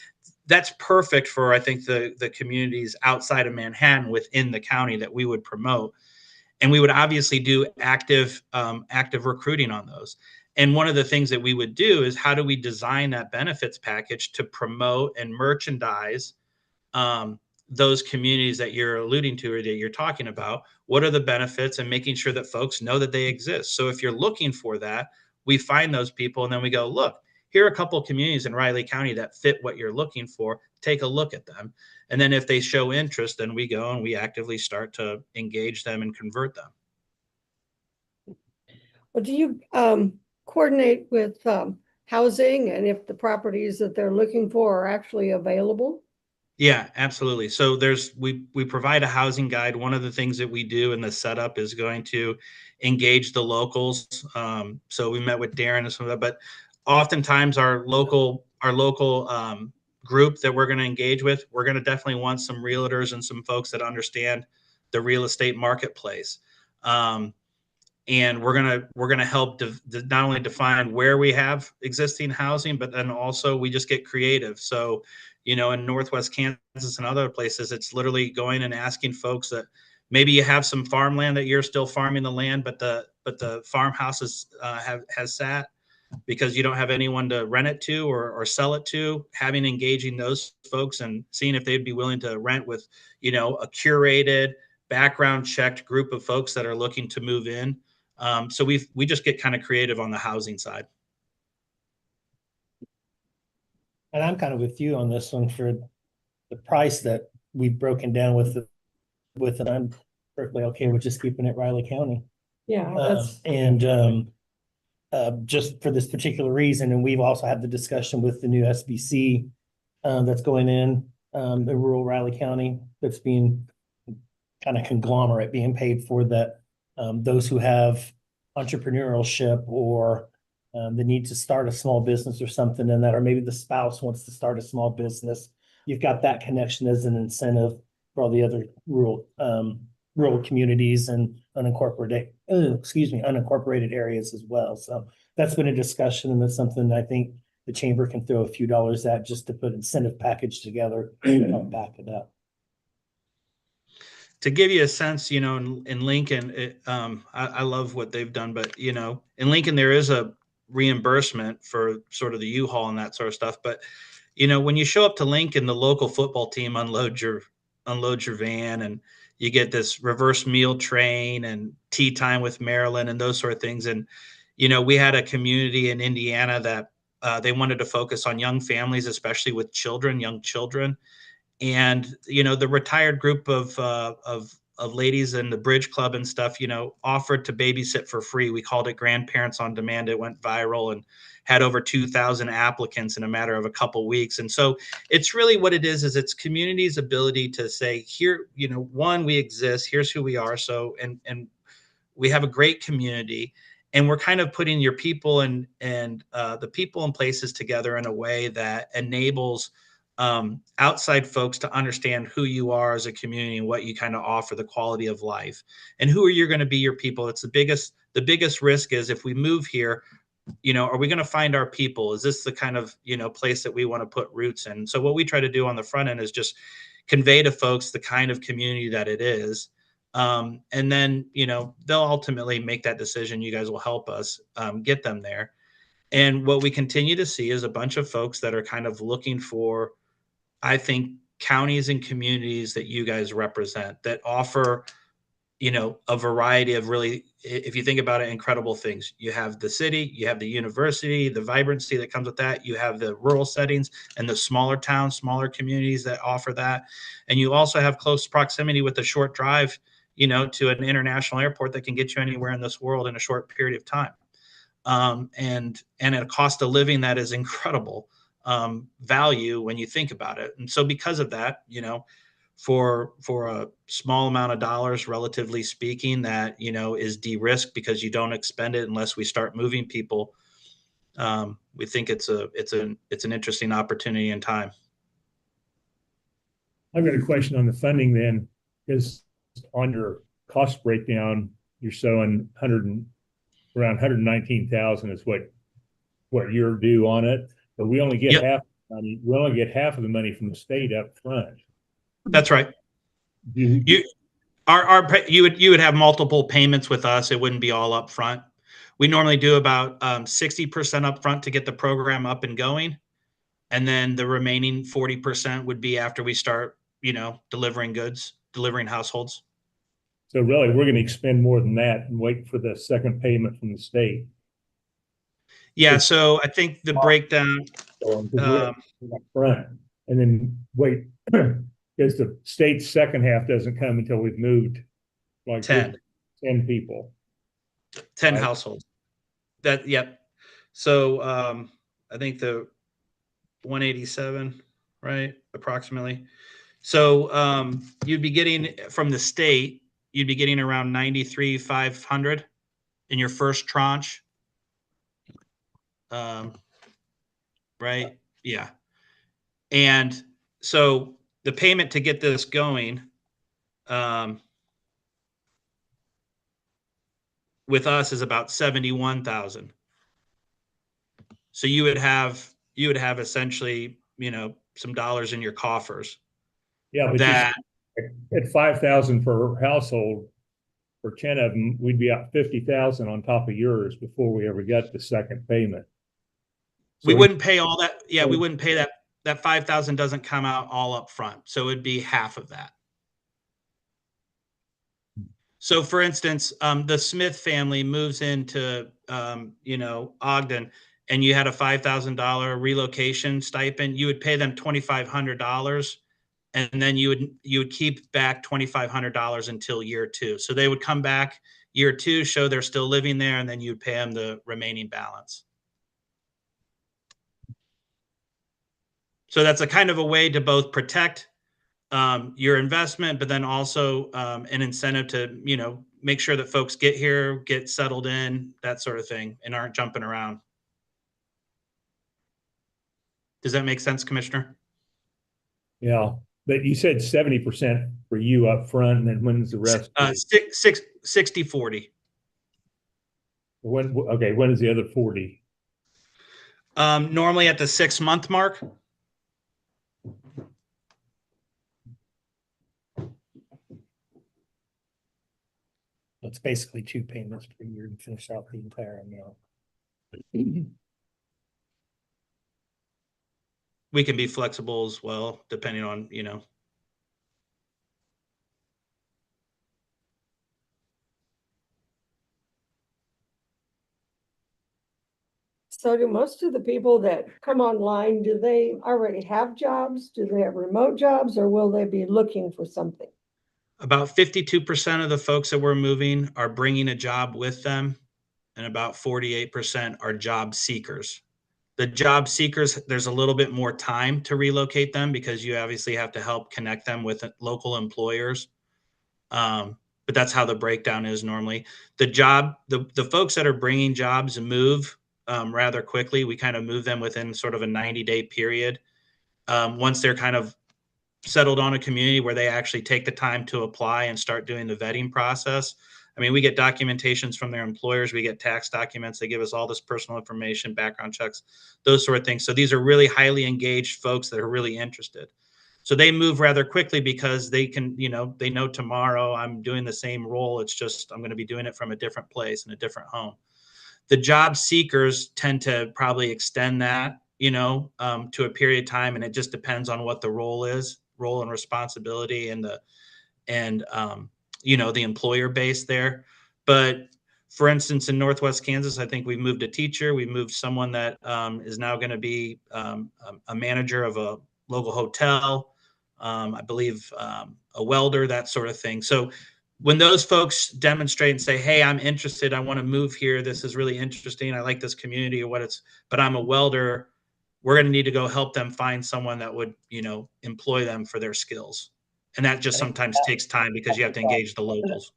That's perfect for, I think, the communities outside of Manhattan within the county that we would promote. And we would obviously do active recruiting on those. And one of the things that we would do is how do we design that benefits package to promote and merchandise those communities that you're alluding to or that you're talking about? What are the benefits, and making sure that folks know that they exist. So if you're looking for that, we find those people and then we go, look, here are a couple of communities in Riley County that fit what you're looking for. Take a look at them. And then if they show interest, then we go and we actively start to engage them and convert them. Well, do you coordinate with housing, and if the properties that they're looking for are actually available? Yeah, absolutely. So we provide a housing guide. One of the things that we do in the setup is going to engage the locals. So we met with Darren and some of that, but oftentimes our local group that we're going to engage with, we're going to definitely want some realtors and some folks that understand the real estate marketplace. And we're gonna help not only define where we have existing housing, but then also we just get creative. So, you know, in Northwest Kansas and other places, it's literally going and asking folks that maybe you have some farmland that you're still farming the land, but the farmhouse has sat because you don't have anyone to rent it to or sell it to, having engaging those folks and seeing if they'd be willing to rent with, you know, a curated, background checked group of folks that are looking to move in. So we just get kind of creative on the housing side. And I'm kind of with you on this one for the price that we've broken down with it. I'm perfectly okay with just keeping it Riley County. Yeah, that's, Just for this particular reason, and we've also had the discussion with the new SBC that's going in rural Riley County, that's being kind of conglomerate being paid for, that those who have entrepreneurship or the need to start a small business or something, and that, or maybe the spouse wants to start a small business. You've got that connection as an incentive for all the other rural communities and unincorporated areas as well. So that's been a discussion, and that's something I think the chamber can throw a few dollars at, just to put incentive package together and help back it up. To give you a sense, you know, in Lincoln, I love what they've done, but you know, in Lincoln there is a reimbursement for sort of the U-Haul and that sort of stuff. But you know, when you show up to Lincoln, the local football team unloads your van, and you get this reverse meal train and tea time with Maryland and those sort of things. And you know, we had a community in Indiana that they wanted to focus on young families, especially with children, young children. And you know, the retired group of ladies in the bridge club and stuff, you know, offered to babysit for free. We called it Grandparents on Demand. It went viral and had over 2,000 applicants in a matter of a couple weeks. And so it's really what it is it's community's ability to say, here, you know, one, we exist, here's who we are. So and we have a great community, and we're kind of putting your people and the people and places together in a way that enables outside folks to understand who you are as a community and what you kind of offer, the quality of life, and who are you going to be your people. It's the biggest risk is, if we move here, you know, are we going to find our people? Is this the kind of, you know, place that we want to put roots in? So what we try to do on the front end is just convey to folks the kind of community that it is. And then, you know, they'll ultimately make that decision. You guys will help us get them there. And what we continue to see is a bunch of folks that are kind of looking for, I think, counties and communities that you guys represent that offer, you know, a variety of really, if you think about it, incredible things. You have the city, you have the university, the vibrancy that comes with that. You have the rural settings and the smaller towns, smaller communities that offer that. And you also have close proximity with a short drive, you know, to an international airport that can get you anywhere in this world in a short period of time. And at a cost of living that is incredible value when you think about it. And so because of that, you know, for a small amount of dollars, relatively speaking, that, you know, is de-risked because you don't expend it unless we start moving people. We think it's an interesting opportunity and time. I've got a question on the funding then, because on your cost breakdown, you're showing around 119,000 is what you're due on it, but we only get half the money. We only get half of the money from the state up front. That's right. You would have multiple payments with us. It wouldn't be all up front. We normally do about 60% up front to get the program up and going. And then the remaining 40% would be after we start, you know, delivering households. So really, we're going to expend more than that and wait for the second payment from the state. Yeah. So I think the breakdown. Up front, and then wait, because the state's second half doesn't come until we've moved like 10 people. 10 right? households. Yep. So I think the 187, right? Approximately. So you'd be getting from the state, you'd be getting around 93,500 in your first tranche. Right? Yeah. And so the payment to get this going with us is about 71,000. So you would have essentially, you know, some dollars in your coffers. Yeah, but That at 5,000 per household, for 10 of them, we'd be out 50,000 on top of yours before we ever got the second payment. we So wouldn't pay all that. Yeah, we wouldn't pay that. That 5,000 doesn't come out all up front. So it'd be half of that. So for instance, the Smith family moves into, Ogden, and you had a $5,000 relocation stipend, you would pay them $2,500, and then you would keep back $2,500 until year 2. So they would come back year 2, show they're still living there, and then you'd pay them the remaining balance. So that's a kind of a way to both protect your investment, but then also an incentive to, make sure that folks get here, get settled in, that sort of thing, and aren't jumping around. Does that make sense, Commissioner? yeah, but you said 70% for you up front, and then when's the rest? 60-40. When is the other 40? Normally at the 6-month mark. It's basically 2 payments per year to finish out the entire amount. We can be flexible as well, depending on. So do most of the people that come online, do they already have jobs? Do they have remote jobs, or will they be looking for something? About 52% of the folks that we're moving are bringing a job with them, and about 48% are job seekers. The job seekers, there's a little bit more time to relocate them because you obviously have to help connect them with local employers. But that's how the breakdown is normally. The folks that are bringing jobs move rather quickly. We kind of move them within sort of a 90-day period. Once they're kind of settled on a community where they actually take the time to apply and start doing the vetting process. I mean, we get documentations from their employers. We get tax documents. They give us all this personal information, background checks, those sort of things. So these are really highly engaged folks that are really interested. So they move rather quickly because they can, they know tomorrow I'm doing the same role. It's just I'm going to be doing it from a different place in a different home. The job seekers tend to probably extend that, to a period of time, and it just depends on what the role and responsibility and the employer base there. But for instance, in Northwest Kansas, I think we moved a teacher. We moved someone that is now going to be a manager of a local hotel. I believe a welder, that sort of thing. So when those folks demonstrate and say, hey, I'm interested, I want to move here, this is really interesting, I like this community or but I'm a welder, we're going to need to go help them find someone that would, employ them for their skills. And that just sometimes takes time because you have to engage the locals.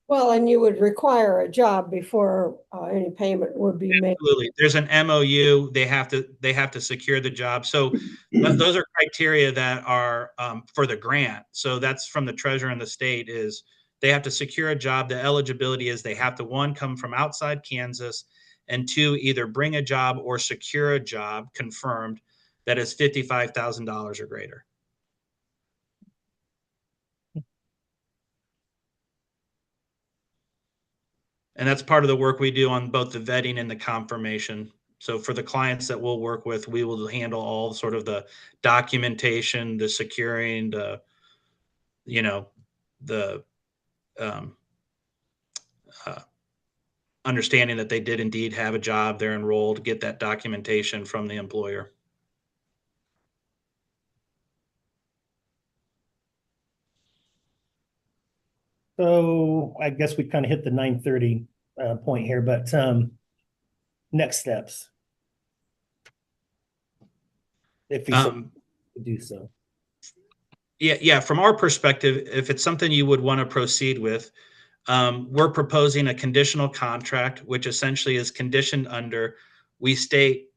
Well, and you would require a job before any payment would be made. Absolutely. There's an MOU. They have to secure the job. So those are criteria that are for the grant. So that's from the treasurer and the state is they have to secure a job. The eligibility is they have to, 1, come from outside Kansas, and 2, either bring a job or secure a job confirmed that is $55,000 or greater. And that's part of the work we do on both the vetting and the confirmation. So for the clients that we'll work with, we will handle all sort of the documentation, the securing, the understanding that they did indeed have a job, they're enrolled, get that documentation from the employer. So I guess we kind of hit the 9:30 point here, but next steps. If we do so. Yeah. From our perspective, if it's something you would want to proceed with, we're proposing a conditional contract, which essentially is conditioned under, we state,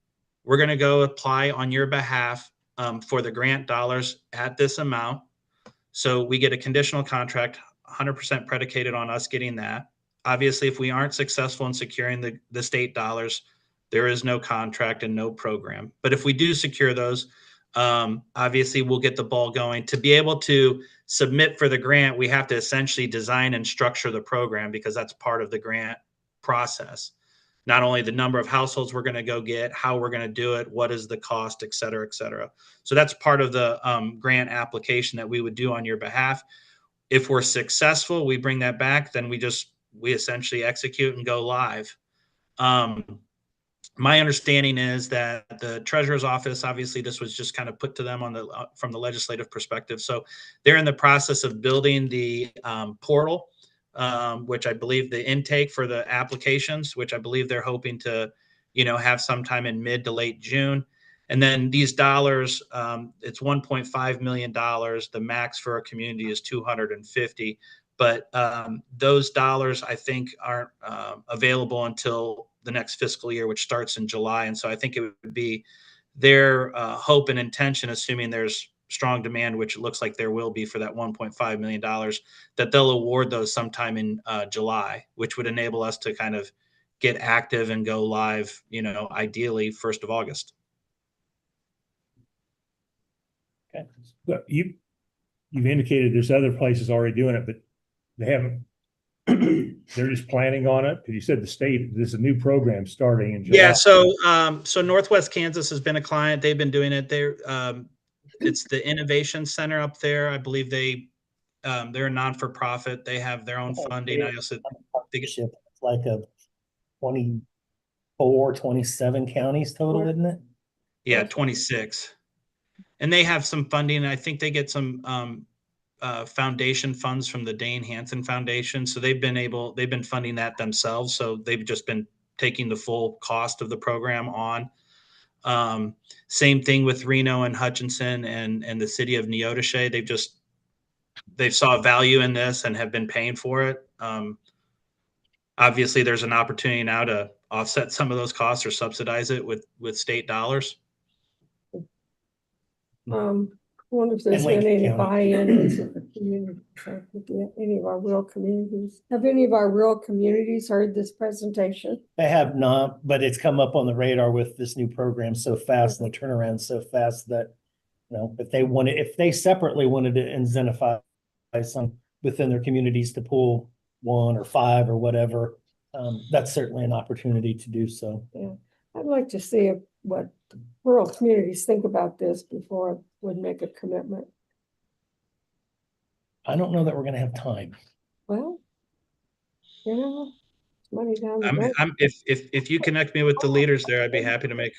we're going to go apply on your behalf for the grant dollars at this amount. So we get a conditional contract, 100% predicated on us getting that. Obviously, if we aren't successful in securing the state dollars, there is no contract and no program. But if we do secure those, Obviously, we'll get the ball going. To be able to submit for the grant, we have to essentially design and structure the program because that's part of the grant process. Not only the number of households we're going to go get, how we're going to do it, what is the cost, et cetera, et cetera. So that's part of the grant application that we would do on your behalf. If we're successful, we bring that back, then we essentially execute and go live. My understanding is that the treasurer's office, obviously this was just kind of put to them on the from the legislative perspective. So they're in the process of building the portal, which I believe the intake for the applications, which I believe they're hoping to, have sometime in mid to late June. And then these dollars, it's $1.5 million. The max for a community is 250. But those dollars, I think, aren't available until the next fiscal year, which starts in July. And so I think it would be their hope and intention, assuming there's strong demand, which it looks like there will be for that $1.5 million, that they'll award those sometime in July, which would enable us to kind of get active and go live, ideally 1st of August. Okay. But you've indicated there's other places already doing it, but they haven't. They're just planning on it. Because you said there's a new program starting in July. Yeah. So Northwest Kansas has been a client. They've been doing it. It's the Innovation Center up there. I believe they're a non-for-profit. They have their own funding. I also think It's like a 24, 27 counties total, isn't it? Yeah, 26. And they have some funding. I think they get some foundation funds from the Dane Hansen Foundation. So they've been funding that themselves. So they've just been taking the full cost of the program on. Same thing with Reno and Hutchinson and the city of Neodesha. They've saw value in this and have been paying for it. Obviously there's an opportunity now to offset some of those costs or subsidize it with state dollars. I wonder if there's And Lincoln been any County. buy-in in the community. Any of our rural communities. Have any of our rural communities heard this presentation? They have not, but it's come up on the radar with this new program so fast and the turnaround so fast that, if they separately wanted to incentivize some within their communities to pull 1 or 5 or whatever, that's certainly an opportunity to do so. Yeah, I'd like to see what rural communities think about this before I would make a commitment. I don't know that we're gonna have time. Well, money down the road. If you connect me with the leaders there, I'd be happy to make.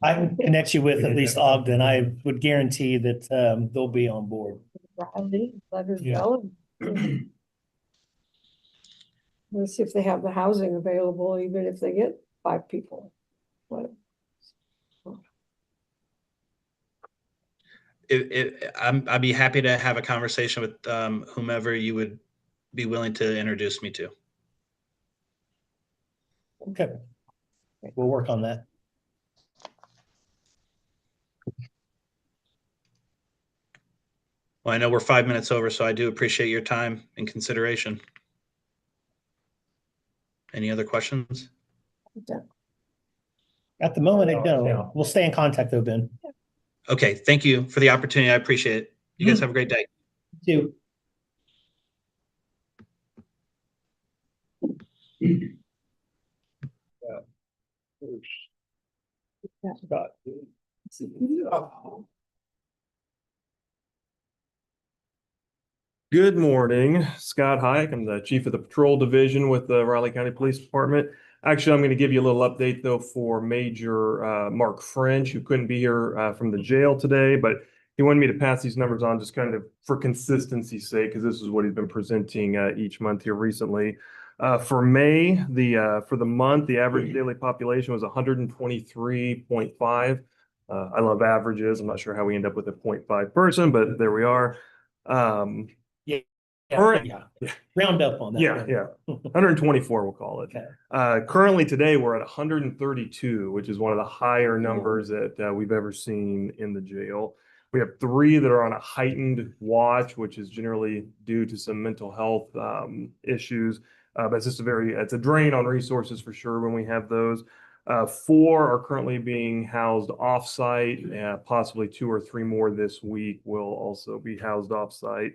I can connect you with at least Ogden. I would guarantee that they'll be on board. Let her Yeah. go. Let's see if they have the housing available, even if they get 5 people. What? I'd be happy to have a conversation with whomever you would be willing to introduce me to. Okay. We'll work on that. Well, I know we're 5 minutes over, so I do appreciate your time and consideration. Any other questions? At the moment, I don't. We'll stay in contact though, Ben. Okay, thank you for the opportunity. I appreciate it. You guys have a great day. You Good morning, Scott Hayek. I'm the chief of the patrol division with the Riley County Police Department. Actually, I'm going to give you a little update though for Major Mark French, who couldn't be here from the jail today, but he wanted me to pass these numbers on just kind of for consistency's sake, because this is what he's been presenting each month here recently. For May, for the month, the average daily population was 123.5. I love averages. I'm not sure how we end up with a 0.5 person, but there we are. Yeah. Round up on that. Yeah. 124, we'll call it. Okay. Currently today, we're at 132, which is one of the higher numbers that we've ever seen in the jail. We have 3 that are on a heightened watch, which is generally due to some mental health issues. But it's just it's a drain on resources for sure when we have those. 4 are currently being housed offsite, possibly 2 or 3 more this week will also be housed offsite.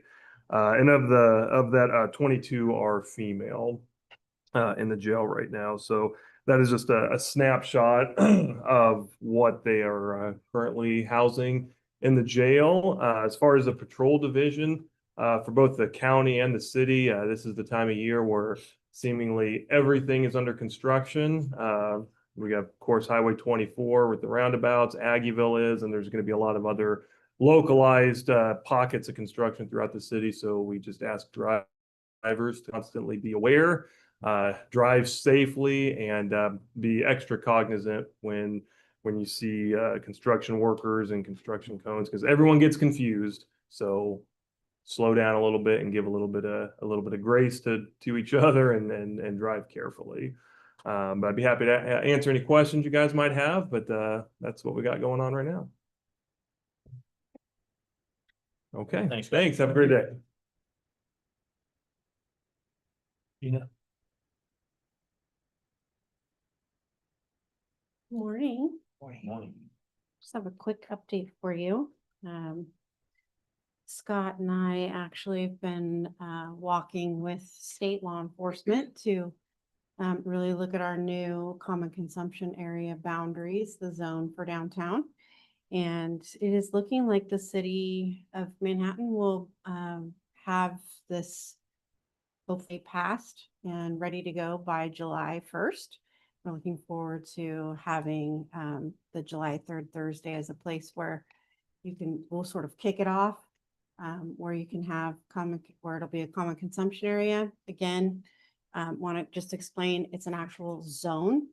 And of that, 22 are female in the jail right now. So that is just a snapshot of what they are currently housing in the jail. As far as the patrol division, for both the county and the city, this is the time of year where seemingly everything is under construction. We got, of course, Highway 24 with the roundabouts, Aggieville is, and there's going to be a lot of other localized pockets of construction throughout the city. So we just ask drivers to constantly be aware, drive safely, and be extra cognizant when you see construction workers and construction cones, because everyone gets confused. So slow down a little bit and give a little bit of grace to each other, and drive carefully. But I'd be happy to answer any questions you guys might have, but that's what we got going on right now. Okay, thanks. Have a great day. Morning. Morning. Just have a quick update for you. Scott and I actually have been walking with state law enforcement to really look at our new common consumption area boundaries, the zone for downtown. And it is looking like the city of Manhattan will have this hopefully passed and ready to go by July 1st. We're looking forward to having the July 3rd Thursday as a place where we'll sort of kick it off, where you can have where it'll be a common consumption area. Again, want to just explain, it's an actual zone.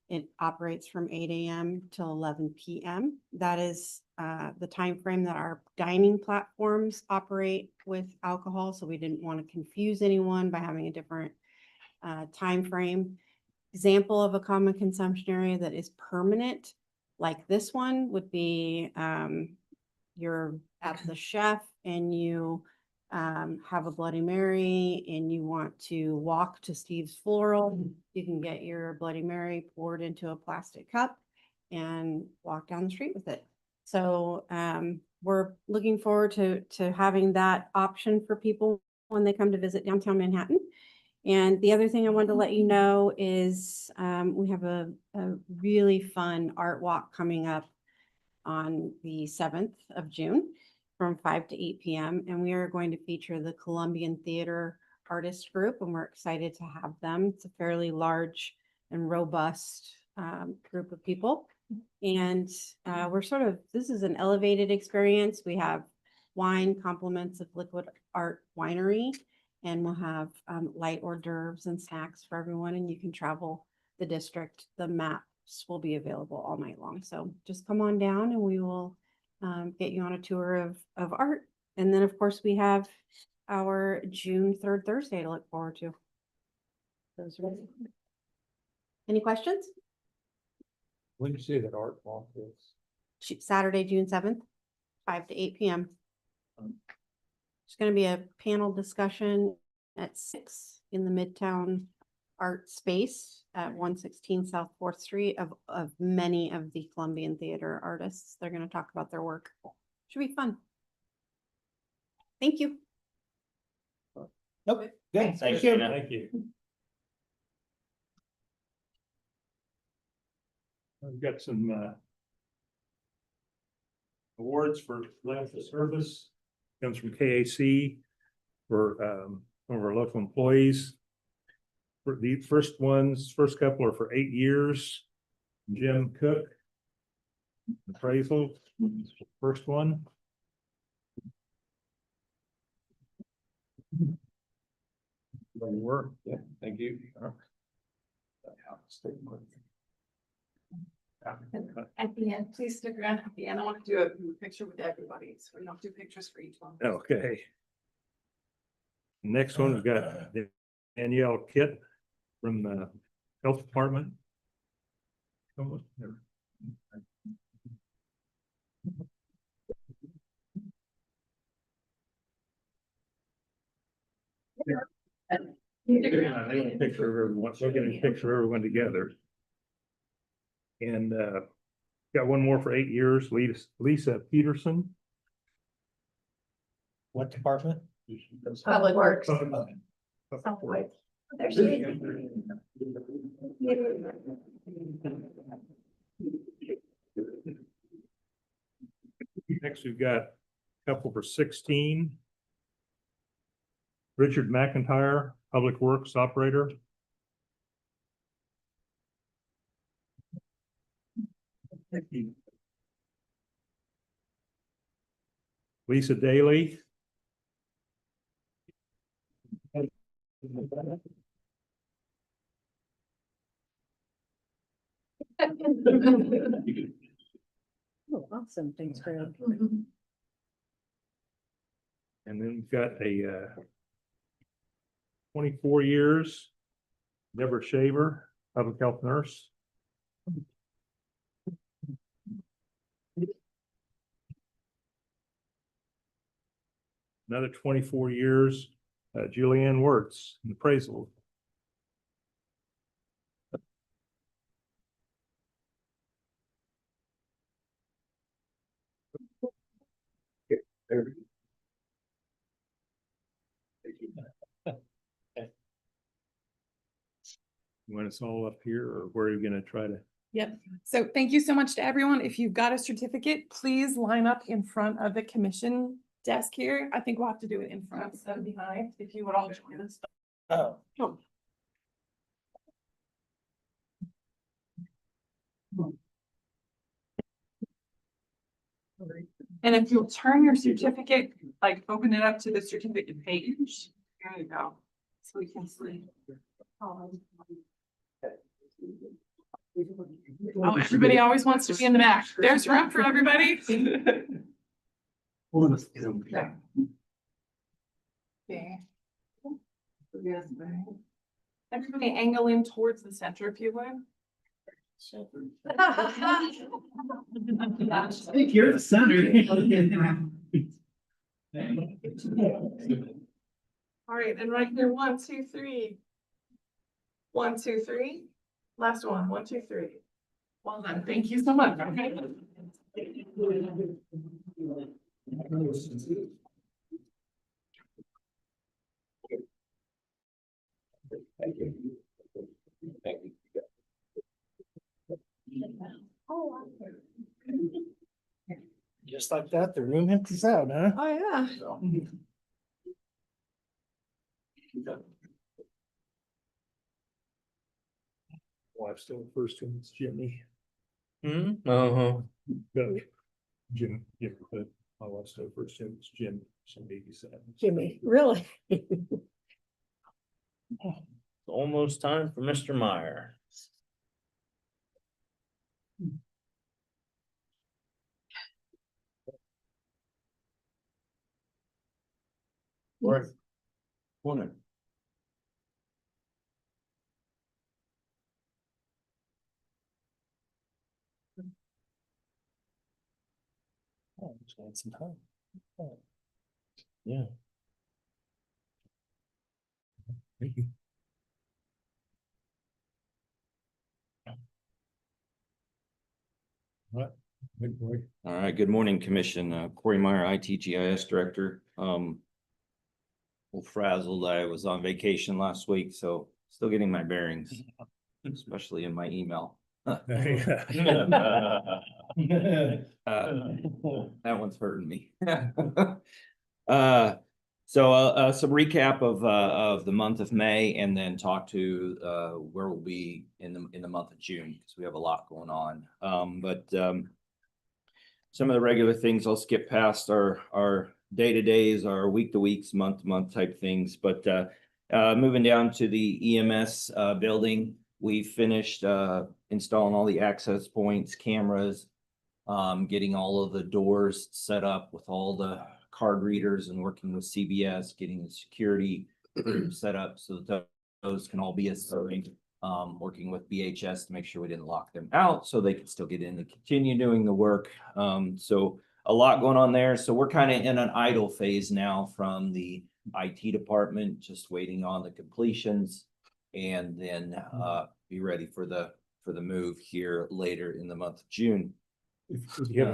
It operates from 8 a.m. till 11 p.m. That is the time frame that our dining platforms operate with alcohol. So we didn't want to confuse anyone by having a different time frame. Example of a common consumption area that is permanent, like this one, would be you're at the chef and you have a Bloody Mary and you want to walk to Steve's Floral. You can get your Bloody Mary poured into a plastic cup and walk down the street with it. So we're looking forward to having that option for people when they come to visit downtown Manhattan. And the other thing I wanted to let you know is we have a really fun art walk coming up on the 7th of June from 5 to 8 p.m. And we are going to feature the Columbian Theater Artist Group, and we're excited to have them. It's a fairly large and robust group of people. And this is an elevated experience. We have wine, compliments of Liquid Art Winery, and we'll have light hors d'oeuvres and snacks for everyone, and you can travel the district. The maps will be available all night long. So just come on down and we will get you on a tour of art. And then, of course, we have our June 3rd Thursday to look forward to. Any questions? When did you say that art walk is? Saturday, June 7th, 5 to 8 p.m. There's going to be a panel discussion at 6 in the Midtown Art Space at 116 South 4th Street of many of the Columbian Theater artists. They're going to talk about their work. Should be fun. Thank you. Nope. Good. Thank you. Thank you. We've got some awards for length of service. Comes from KAC for one of our local employees. For the first couple are for 8 years. Jim Cook, appraisal, first one. Work. Yeah, thank you. At the end, please stick around at the end. I want to do a picture with everybody, so we don't do pictures for each one. Okay. Next one, we've got Danielle Kitt from the Health Department. Picture of everyone. So getting a picture of everyone together. And got one more for 8 years, Lisa Peterson. What department? Public Works. Okay. There she is. Next, we've got a couple for 16. Richard McIntyre, Public Works Operator. Lisa Daly. Oh, awesome. Thanks, Fred. And then we've got a 24 years, Deborah Shaver, Public Health Nurse. Another 24 years, Julianne Wirtz, in appraisal. Okay, there we go. You want us all up here, or where are you gonna try to? Yep. So thank you so much to everyone. If you've got a certificate, please line up in front of the commission desk here. I think we'll have to do it in front instead of behind, if you would all join us. Oh. And if you'll turn your certificate, like open it up to the certificate page, there you go. So we can see. Oh, everybody always wants to be in the back. There's room for everybody. Okay. Everybody angle in towards the center if you would. I think you're the center. All right, and right here, 1, 2, 3. 1, 2, 3. Last one, 1, 2, 3. Well done. Thank you so much. Okay. Thank you. Thank you. Just like that, the room empties out, huh? Oh, yeah. Wife still the first one, it's Jimmy. Uh-huh. Jim, but my wife's still the first one, it's Jim, some 87. Jimmy, really? Almost time for Mr. Meyer. Morning. Oh, just need some time. Oh. Yeah. Thank you. What? Good boy. All right, good morning, Commission. Corey Meyer, ITGIS Director. Well, frazzled. I was on vacation last week, so still getting my bearings, especially in my email. That one's hurting me. So some recap of the month of May, and then talk to where we'll be in the month of June, because we have a lot going on. But some of the regular things I'll skip past our day-to-days, our week-to-weeks, month-to-month type things. But moving down to the EMS building, we finished installing all the access points, cameras, getting all of the doors set up with all the card readers, and working with CBS, getting the security set up so that those can all be assigned. Working with BHS to make sure we didn't lock them out, so they could still get in and continue doing the work. So a lot going on there. So we're kind of in an idle phase now from the IT department, just waiting on the completions, and then be ready for the for the move here later in the month of June. If you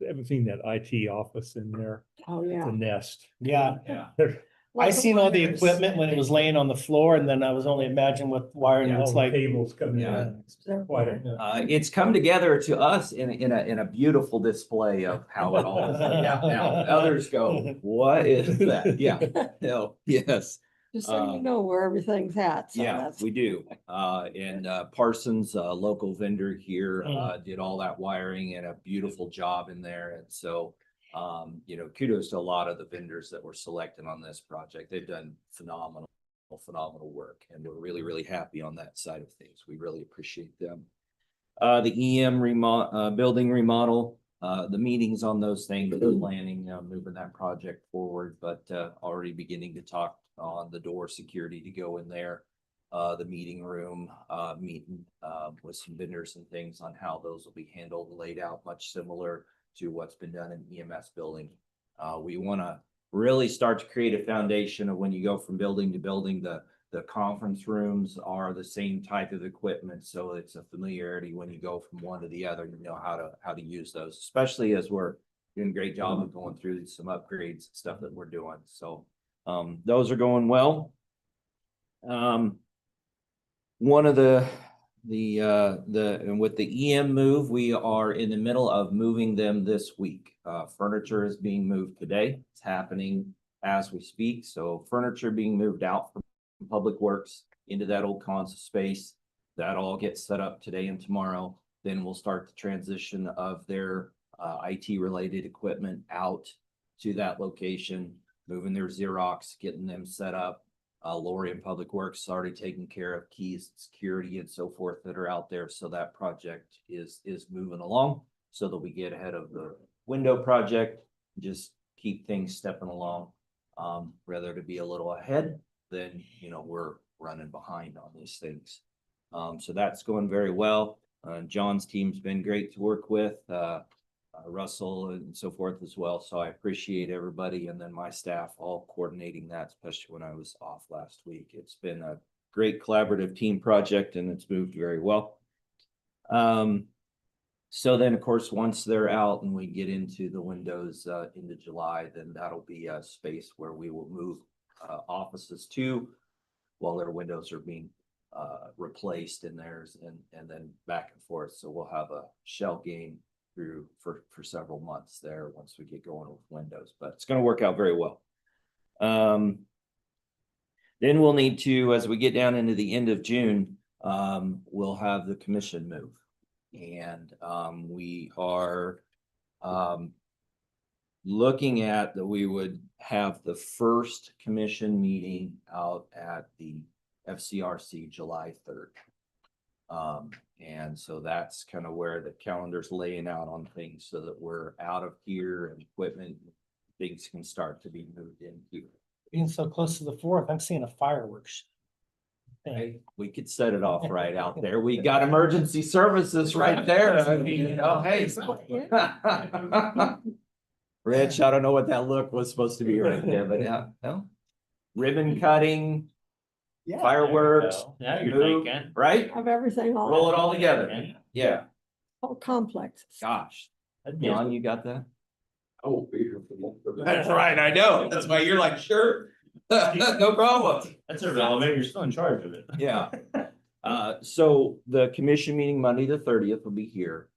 haven't seen that IT office in there, Oh, it's yeah. a nest. Yeah, There- I Lots of seen all the wires. equipment when it was laying on the floor, and then I was only imagining what wiring all looks the like. cables coming Yeah. in. It's quite a- It's come together to us in a beautiful display of how it all is laid out now. Others go, what is that? Yeah, no, yes. Just so you know where everything's at. So Yeah, that's- we do. And Parsons, a local vendor here, did all that wiring and a beautiful job in there. And so, you know, kudos to a lot of the vendors that were selected on this project. They've done phenomenal work, and we're really, really happy on that side of things. We really appreciate them. The EM building remodel, the meetings on those things, the planning, moving that project forward, but already beginning to talk on the door security to go in there. The meeting room, meeting with some vendors and things on how those will be handled and laid out, much similar to what's been done in EMS building. We want to really start to create a foundation of when you go from building to building, the conference rooms are the same type of equipment. So it's a familiarity when you go from one to the other, you know how to use those, especially as we're doing a great job of going through some upgrades and stuff that we're doing. So those are going well. One of and with the EM move, we are in the middle of moving them this week. Furniture is being moved today. It's happening as we speak. So furniture being moved out from Public Works into that old Consa space. That all gets set up today and tomorrow. Then we'll start the transition of their IT related equipment out to that location, moving their Xerox, getting them set up. Lori in Public Works already taking care of keys, security, and so forth that are out there. So that project is moving along so that we get ahead of the window project. Just keep things stepping along. Rather to be a little ahead than, you know, we're running behind on these things. So that's going very well. John's team's been great to work with. Russell and so forth as well. So I appreciate everybody and then my staff all coordinating that, especially when I was off last week. It's been a great collaborative team project and it's moved very well. So then of course, once they're out and we get into the windows into July, then that'll be a space where we will move offices to while their windows are being replaced in theirs and then back and forth. So we'll have a shell game through for several months there once we get going with windows, but it's going to work out very well. Then we'll need to, as we get down into the end of June, we'll have the commission move. And we are looking at that we would have the first commission meeting out at the FCRC July 3rd. And so that's kind of where the calendar's laying out on things so that we're out of here and equipment, things can start to be moved in here. Being so close to the 4th, I'm seeing a fireworks. Hey, we could set it off right out there. We got emergency services right there. I mean, oh, hey. Rich, I don't know what that look was supposed to be right there, but yeah, no. Ribbon cutting, fireworks, Now you're move, thinking. right? Have everything all. Roll it all together. Yeah, Whole complex. gosh. That'd be John, you got that? I won't be here for that. That's right, I know. That's why you're like, sure. No problem. That's irrelevant. You're still in charge of it. Yeah. So the commission meeting Monday, the 30th will be here.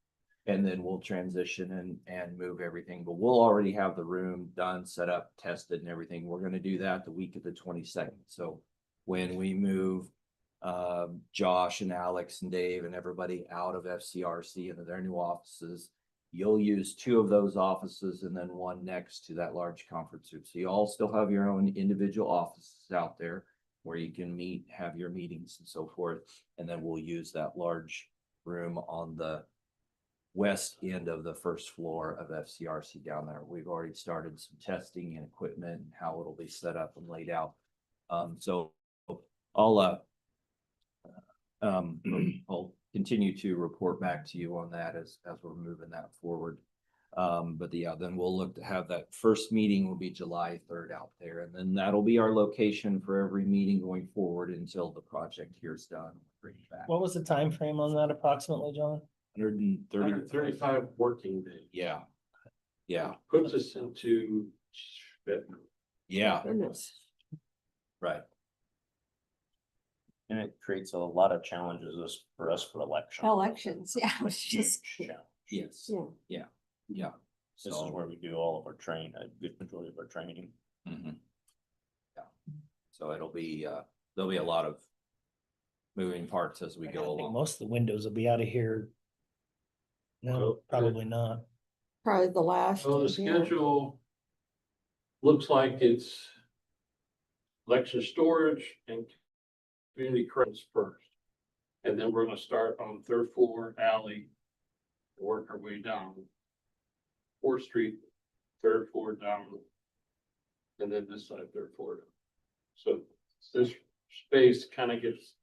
And then we'll transition and move everything, but we'll already have the room done, set up, tested and everything. We're gonna do that the week of the 22nd. So when we move Josh and Alex and Dave and everybody out of FCRC into their new offices, you'll use 2 of those offices and then one next to that large conference room. So you all still have your own individual offices out there where you can meet, have your meetings and so forth. And then we'll use that large room on the west end of the first floor of FCRC down there. We've already started some testing and equipment and how it'll be set up and laid out. So I'll continue to report back to you on that as we're moving that forward. But yeah, then we'll look to have that first meeting will be July 3rd out there. And then that'll be our location for every meeting going forward until the project here is done. Bring it back. What was the time frame on that approximately, John? 130. 35 working days. Yeah. Yeah, Puts us into February. yeah, Goodness. right. And it creates a lot of challenges for us for election. Elections, yeah, it's just, Yes, yeah. yeah. This is So, where we do all of our a good majority of our training. mhm. Yeah, so it'll be, there'll be a lot of moving parts as we I go think along. most of the windows will be out of here. No, Well, probably not. Probably the last. So the yeah. schedule looks like it's election storage and community credits first. And then we're gonna start on third floor alley, work our way down. 4th Street, third floor down. And then this side, third floor down. So this space kind of gets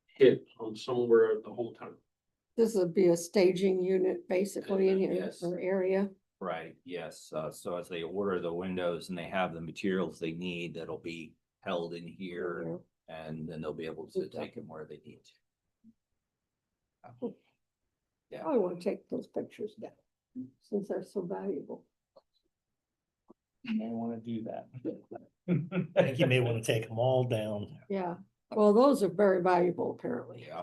hit on somewhere the whole time. This would be a staging unit basically in here Yes. for area. Right, yes, so as they order the windows and they have the materials they need, that'll be held in here. And then they'll be able to take them where they need to. Yeah. I want to take those pictures down since they're so valuable. You may want to do that. I think you may want to take them all down. Yeah, well, those are very valuable apparently. Yeah.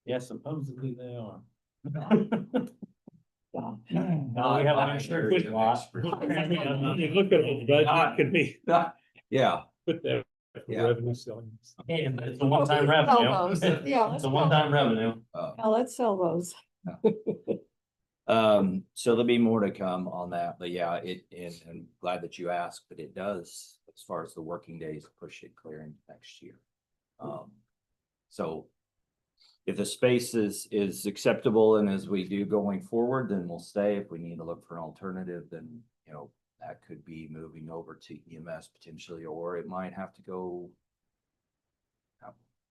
Yeah, supposedly they are. Wow. Now we have an insurance loss. You look at the budget, could be Yeah, put that for Yeah. revenue selling. And it's a one-time Sell revenue. those, yeah. It's a one-time revenue. Yeah, let's sell those. so there'll be more to come on that, but yeah, and I'm glad that you asked, but it does, as far as the working days, push it clear into next year. So if the space is acceptable and as we do going forward, then we'll stay. If we need to look for an alternative, then, you know, that could be moving over to EMS potentially, or it might have to go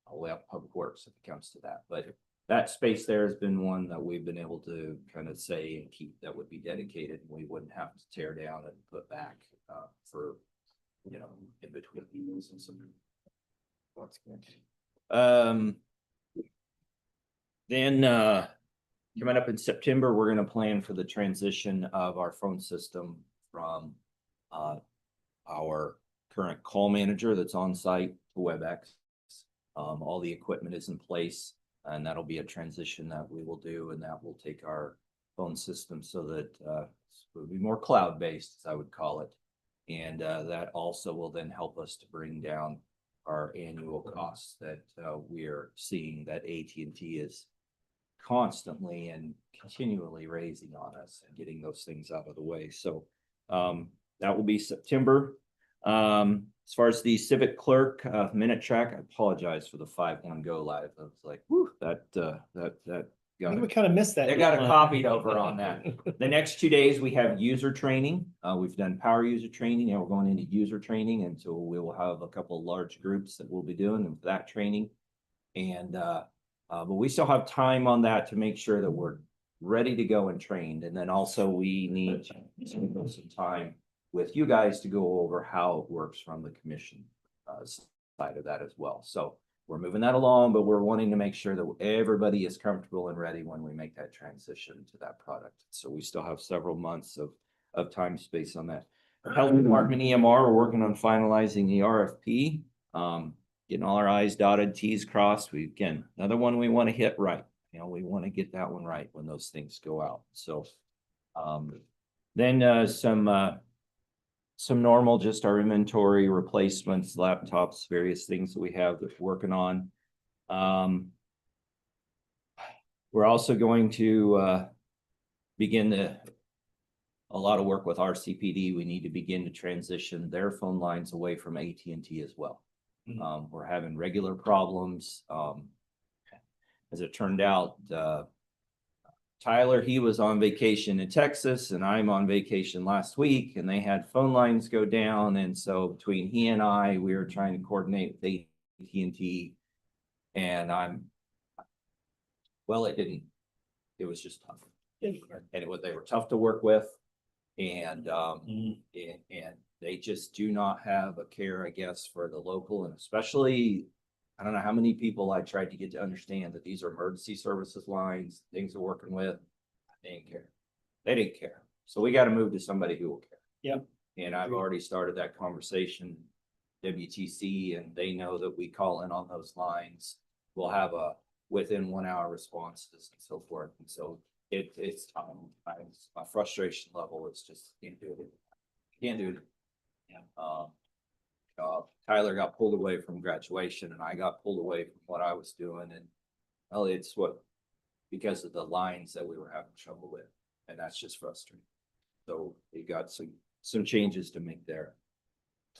all the way up to Public Works if it comes to that. But that space there has been one that we've been able to kind of say and keep that would be dedicated. And we wouldn't have to tear down and put back for, you know, in between meetings and some. What's good. Then coming up in September, we're going to plan for the transition of our phone system from our current call manager that's on site to WebEx. All the equipment is in place, and that'll be a transition that we will do, and that will take our phone system so that it will be more cloud-based, as I would call it. And that also will then help us to bring down our annual costs that we are seeing that AT&T is constantly and continually raising on us and getting those things out of the way. So that will be September. As far as the civic clerk minute track, I apologize for the 5-1 go live. I was like, whew, that I think we kind of missed that. they got it copied over on that. The next 2 days, we have user training. We've done power user training, and we're going into user training. And so we will have a couple of large groups that we'll be doing that training. And, but we still have time on that to make sure that we're ready to go and trained. And then also we need to spend some time with you guys to go over how it works from the commission side of that as well. So we're moving that along, but we're wanting to make sure that everybody is comfortable and ready when we make that transition to that product. So we still have several months of time space on that. Health Department EMR, we're working on finalizing the RFP, getting all our I's dotted, T's crossed. Again, another one we want to hit right. You know, we want to get that one right when those things go out. So then some normal, just our inventory replacements, laptops, various things that we have that we're working on. We're also going to begin a lot of work with RCPD. We need to begin to transition their phone lines away from AT&T as well. We're having regular problems. As it turned out, Tyler, he was on vacation in Texas and I'm on vacation last week, and they had phone lines go down. And so between he and I, we were trying to coordinate with AT&T, and it was just tough. they were tough to work with. And, and they just do not have a care, I guess, for the local, and especially, I don't know how many people I tried to get to understand that these are emergency services lines, things they're working with. They didn't care. They didn't care. So we got to move to somebody who will care. Yep. And I've already started that conversation, WTC, and they know that we call in on those lines. We'll have a within 1 hour responses and so forth. And so it's my frustration level is just can't do it. Can't do it. Yeah. Tyler got pulled away from graduation and I got pulled away from what I was doing. And well, it's because of the lines that we were having trouble with. And that's just frustrating. So we got some changes to make there.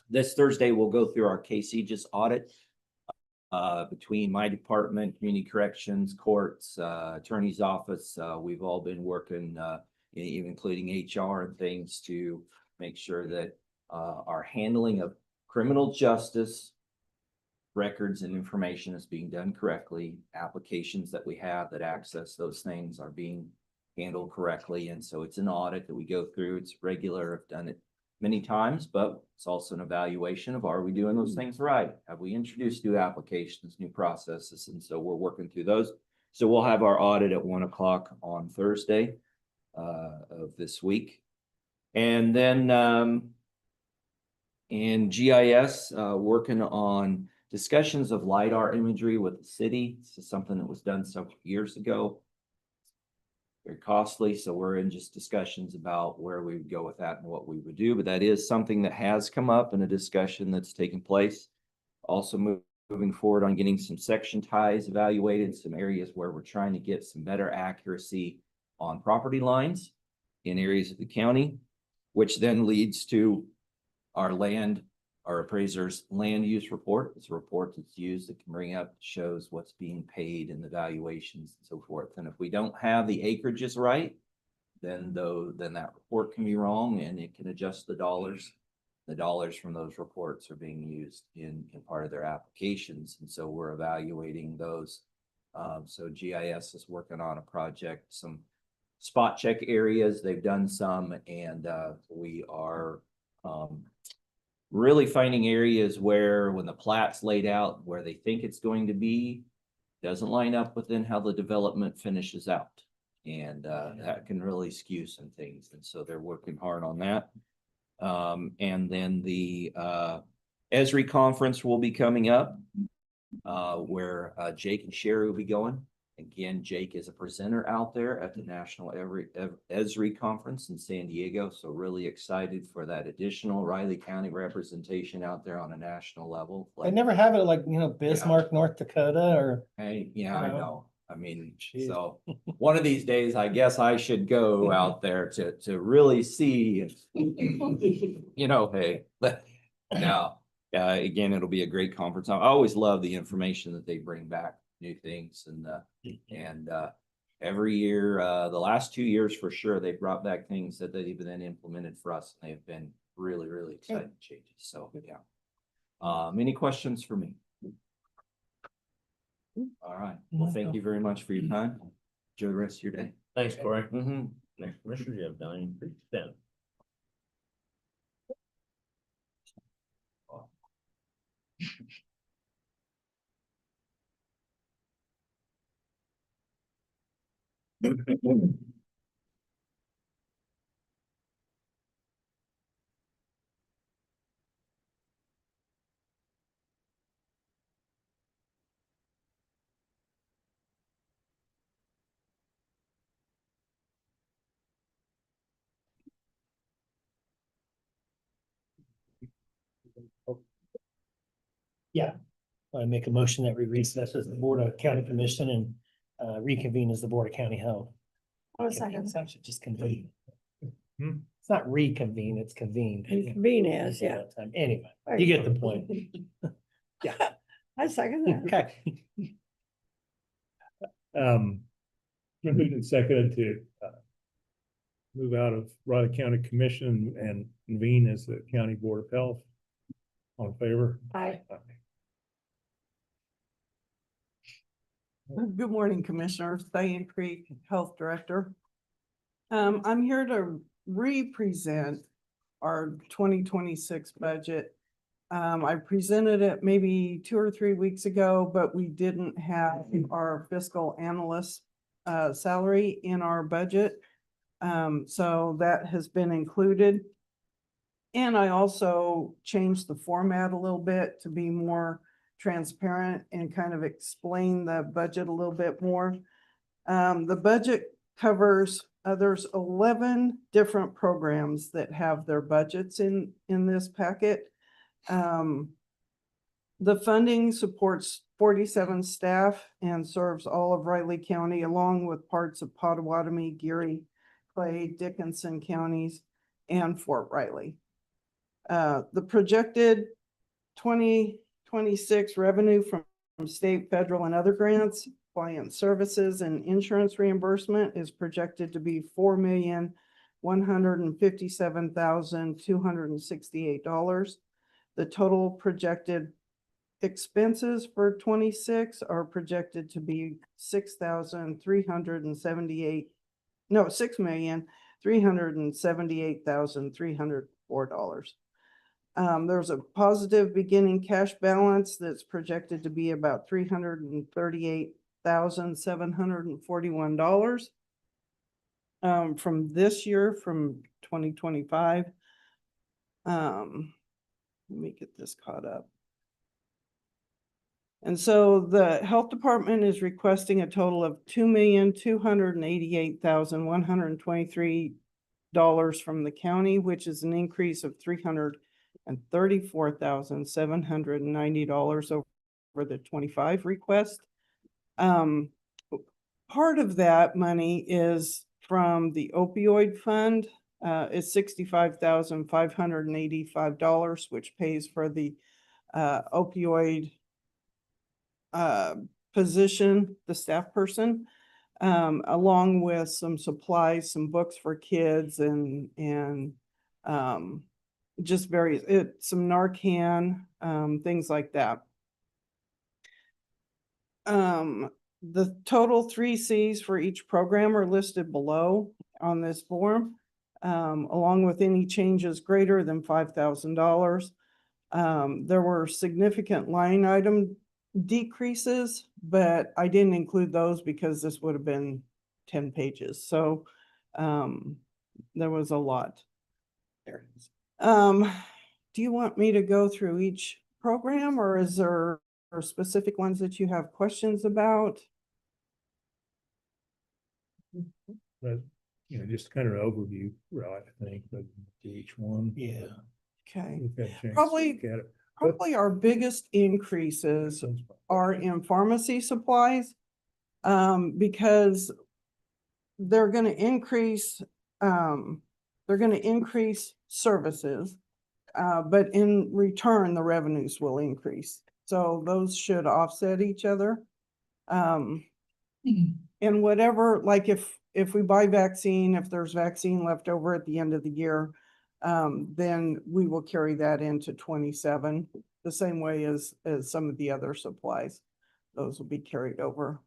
This Thursday, we'll go through our KCGIS audit between my department, community corrections, courts, attorney's office. We've all been working, even including HR and things, to make sure that our handling of criminal justice records and information is being done correctly. Applications that we have that access those things are being handled correctly. And so it's an audit that we go through. It's regular. I've done it many times, but it's also an evaluation of, are we doing those things right? Have we introduced new applications, new processes? And so we're working through those. So we'll have our audit at 1 o'clock on Thursday of this week. And then in GIS, working on discussions of LiDAR imagery with the city. This is something that was done several years ago. Very costly, so we're in just discussions about where we would go with that and what we would do. But that is something that has come up in a discussion that's taken place. Also moving forward on getting some section ties evaluated, some areas where we're trying to get some better accuracy on property lines in areas of the county, which then leads to our appraiser's land use report. It's a report that's used that can bring up, shows what's being paid and the valuations and so forth. And if we don't have the acreages right, then that report can be wrong and it can adjust the dollars. The dollars from those reports are being used in part of their applications. And so we're evaluating those. So GIS is working on a project, some spot check areas. They've done some, and we are really finding areas where when the plat's laid out where they think it's going to be, doesn't line up within how the development finishes out. And that can really skew some things. And so they're working hard on that. And then the ESRI conference will be coming up where Jake and Sherry will be going. Again, Jake is a presenter out there at the National ESRI Conference in San Diego. So really excited for that additional Riley County representation out there on a national level. They never have it like, Bismarck, North Dakota, or. I know. I mean, Jeez. so one of these days, I guess I should go out there to really see, hey, but now, again, it'll be a great conference. I always love the information that they bring back, new things, and every year, the last 2 years for sure, they brought back things that they've then implemented for us, and they've been really, really exciting changes. So, yeah. Any questions for me? All right. Well, thank you very much for your time. Enjoy the rest of your day. Thanks, Corey. Next commissioner, you have Diane Ben. Yeah, I make a motion that we recess as the Board of County Commission and reconvene as the Board of County Health. I'll second. It's actually just convene. Hmm. It's not reconvene, it's convene. And convene is, yeah. Anyway, you get the point. Yeah. I second that. Okay. Moved and seconded to move out of Riley County Commission and convene as the County Board of Health. All in favor? Aye. Good morning, Commissioners. Diane Creek, Health Director. I'm here to re-present our 2026 budget. I presented it maybe 2 or 3 weeks ago, but we didn't have our fiscal analyst salary in our budget. So that has been included. And I also changed the format a little bit to be more transparent and kind of explain the budget a little bit more. The budget covers, there's 11 different programs that have their budgets in this packet. The funding supports 47 staff and serves all of Riley County along with parts of Potawatomi, Geary, Clay, Dickinson counties, and Fort Riley. The projected 2026 revenue from state, federal, and other grants, client services, and insurance reimbursement is projected to be $4,157,268. The total projected expenses for 26 are projected to be $6,378,304. There's a positive beginning cash balance that's projected to be about $338,741 from this year, from 2025. Let me get this caught up. And so the health department is requesting a total of $2,288,123 from the county, which is an increase of $334,790 over the 25 request. Part of that money is from the opioid fund. It's $65,585, which pays for the opioid position, the staff person, along with some supplies, some books for kids, and just various, some Narcan, things like that. The total 3 Cs for each program are listed below on this form, along with any changes greater than $5,000. There were significant line item decreases, but I didn't include those because this would have been 10 pages. So there was a lot there. Do you want me to go through each program, or is there specific ones that you have questions about? But, just kind of an overview, right, I think, of each one. Yeah. Okay. We've had a chance to Probably- look at it. Probably our biggest increases are in pharmacy supplies, because they're going to increase, services, but in return, the revenues will increase. So those should offset each other. And whatever, like if we buy vaccine, if there's vaccine left over at the end of the year, then we will carry that into 27, the same way as some of the other supplies. Those will be carried over.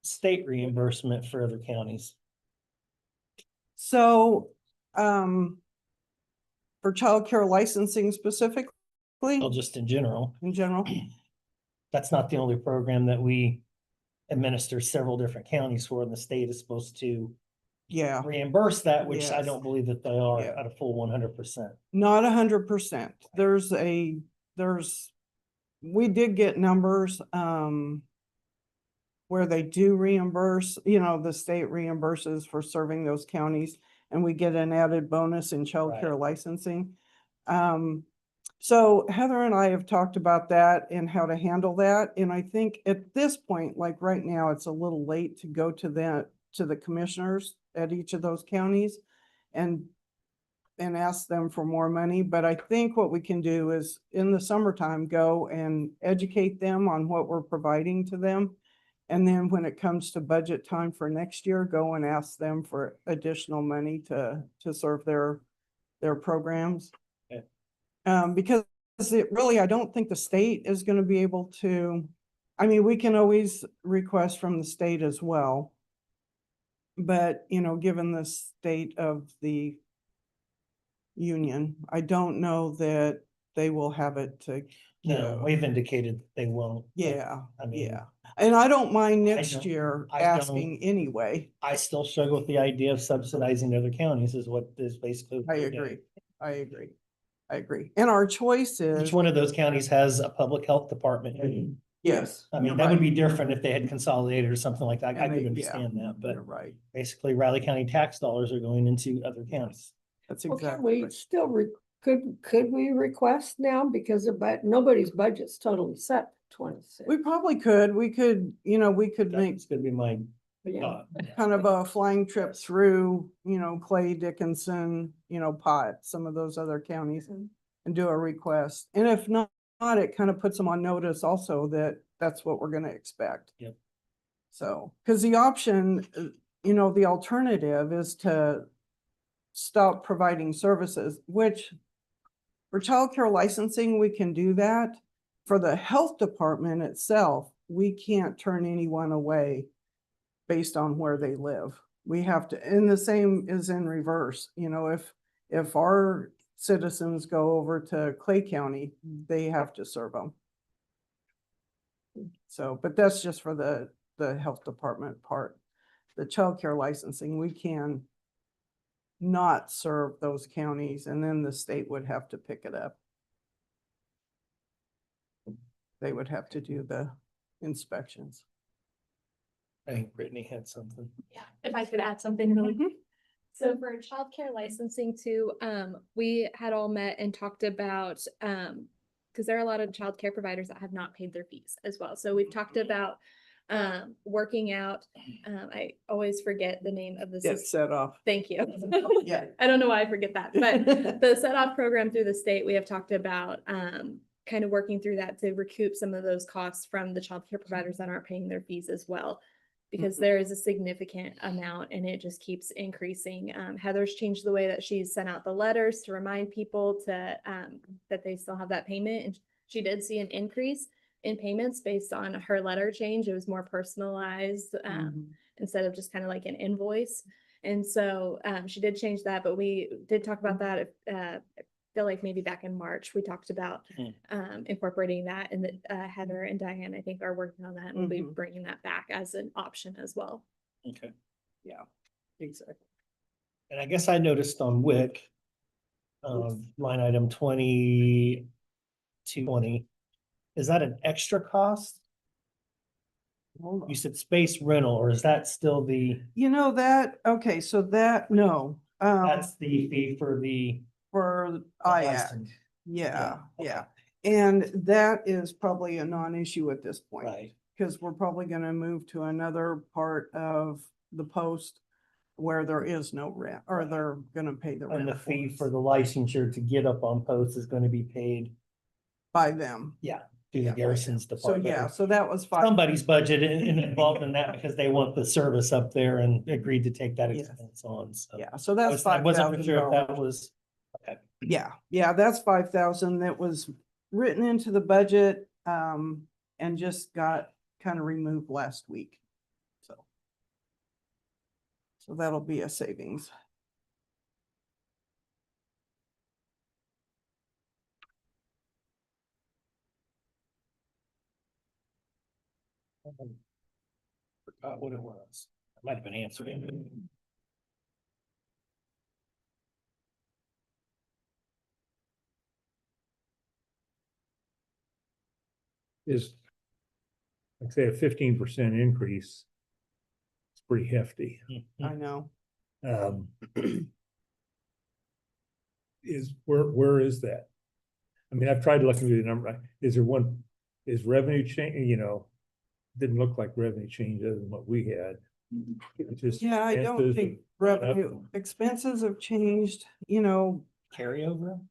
State reimbursement for other counties. So, for childcare licensing specifically, Well, just in general, in general, that's not the only program that we administer several different counties for, and the state is supposed to yeah, reimburse that, which I Yes. don't believe that they are Yeah. at a full 100%. not 100%. We did get numbers, where they do reimburse, the state reimburses for serving those counties, and we get an added bonus in childcare licensing. So Heather and I have talked about that and how to handle that. And I think at this point, like right now, it's a little late to go to the commissioners at each of those counties and ask them for more money. But I think what we can do is in the summertime, go and educate them on what we're providing to them. And then when it comes to budget time for next year, go and ask them for additional money to serve their programs. Okay. Because I don't think the state is going to be able to, I mean, we can always request from the state as well. But, you know, given the state of the union, I don't know that they will have it to. No, we've indicated that they won't. but, Yeah, I mean, yeah. And I don't mind I next don't- year I don't- asking anyway. I still struggle with the idea of subsidizing other counties is what is basically. what I they're doing. agree. I agree. I agree. And our choice is. Each one of those counties has a public health department. Yes. I mean, you're that would right. be different if they had consolidated or something like that. I And they- could yeah, understand that, but You're right. basically Riley County tax dollars are going into other counties. That's Well, can exactly. we right. still could we request now because nobody's budget's totally set for 26. We probably could, we could, you know, we could make That's gonna be my Yeah. thought. kind of a flying trip through, you know, Clay, Dickinson, you know, Pot, some of those other counties and do a request. And if not, it kind of puts them on notice also that that's what we're gonna expect. Yep. So, because the option, you know, the alternative is to stop providing services, which for childcare licensing, we can do that. For the health department itself, we can't turn anyone away based on where they live. We have to, and the same is in reverse, you know, if our citizens go over to Clay County, they have to serve them. So, but that's just for the health department part. The childcare licensing, we can not serve those counties, and then the state would have to pick it up. They would have to do the inspections. I think Brittany had something. Yeah, if I could add something really quick. So for childcare licensing too, we had all met and talked about, because there are a lot of childcare providers that have not paid their fees as well. So we've talked about working out, I always forget the name of the Get system. set off. Thank you. Yeah. I don't know why I forget that, but the set off program through the state, we have talked about kind of working through that to recoup some of those costs from the childcare providers that aren't paying their fees as well. Because there is a significant amount and it just keeps increasing. Heather's changed the way that she's sent out the letters to remind people to that they still have that payment. And she did see an increase in payments based on her letter change. It was more personalized instead of just kind of like an invoice. And so she did change that, but we did talk about that. I feel like maybe back in March, we talked about incorporating that, and that Heather and Diane, I think, are working on that, and we'll be bringing that back as an option as well. Okay. Yeah, exactly. And I guess I noticed on WIC, line item 2220, is that an extra cost? Hold on. You said space rental, or is that still the, You know that, okay, so that, no, that's the fee for the for IAC. license? Yeah, okay. yeah. And that is probably a non-issue at this point. Right. Because we're probably gonna move to another part of the post where there is no rent, or they're gonna pay the And rent. the fee us for the licensure to get up on post is going to be paid, by them. to Yeah, the by garrison's So department. yeah, so that was fine. Somebody's budget involved in that because they want the service up there and agreed to take that Yes. expense on, so. Yeah, so I that's I wasn't $5,000. sure if that was, okay. Yeah, that's 5,000 that was written into the budget, and just got kind of removed last week. So that'll be a savings. Forgot what it was. I might have been answering. Is, like say, a 15% increase. It's pretty hefty. I know. Um, where is that? I mean, I've tried to look into the number. Is there one, is revenue change, you know, didn't look like revenue change other than what we had. It just Yeah, I don't expenses think have gone up. revenue, expenses have changed, you know. Carryover?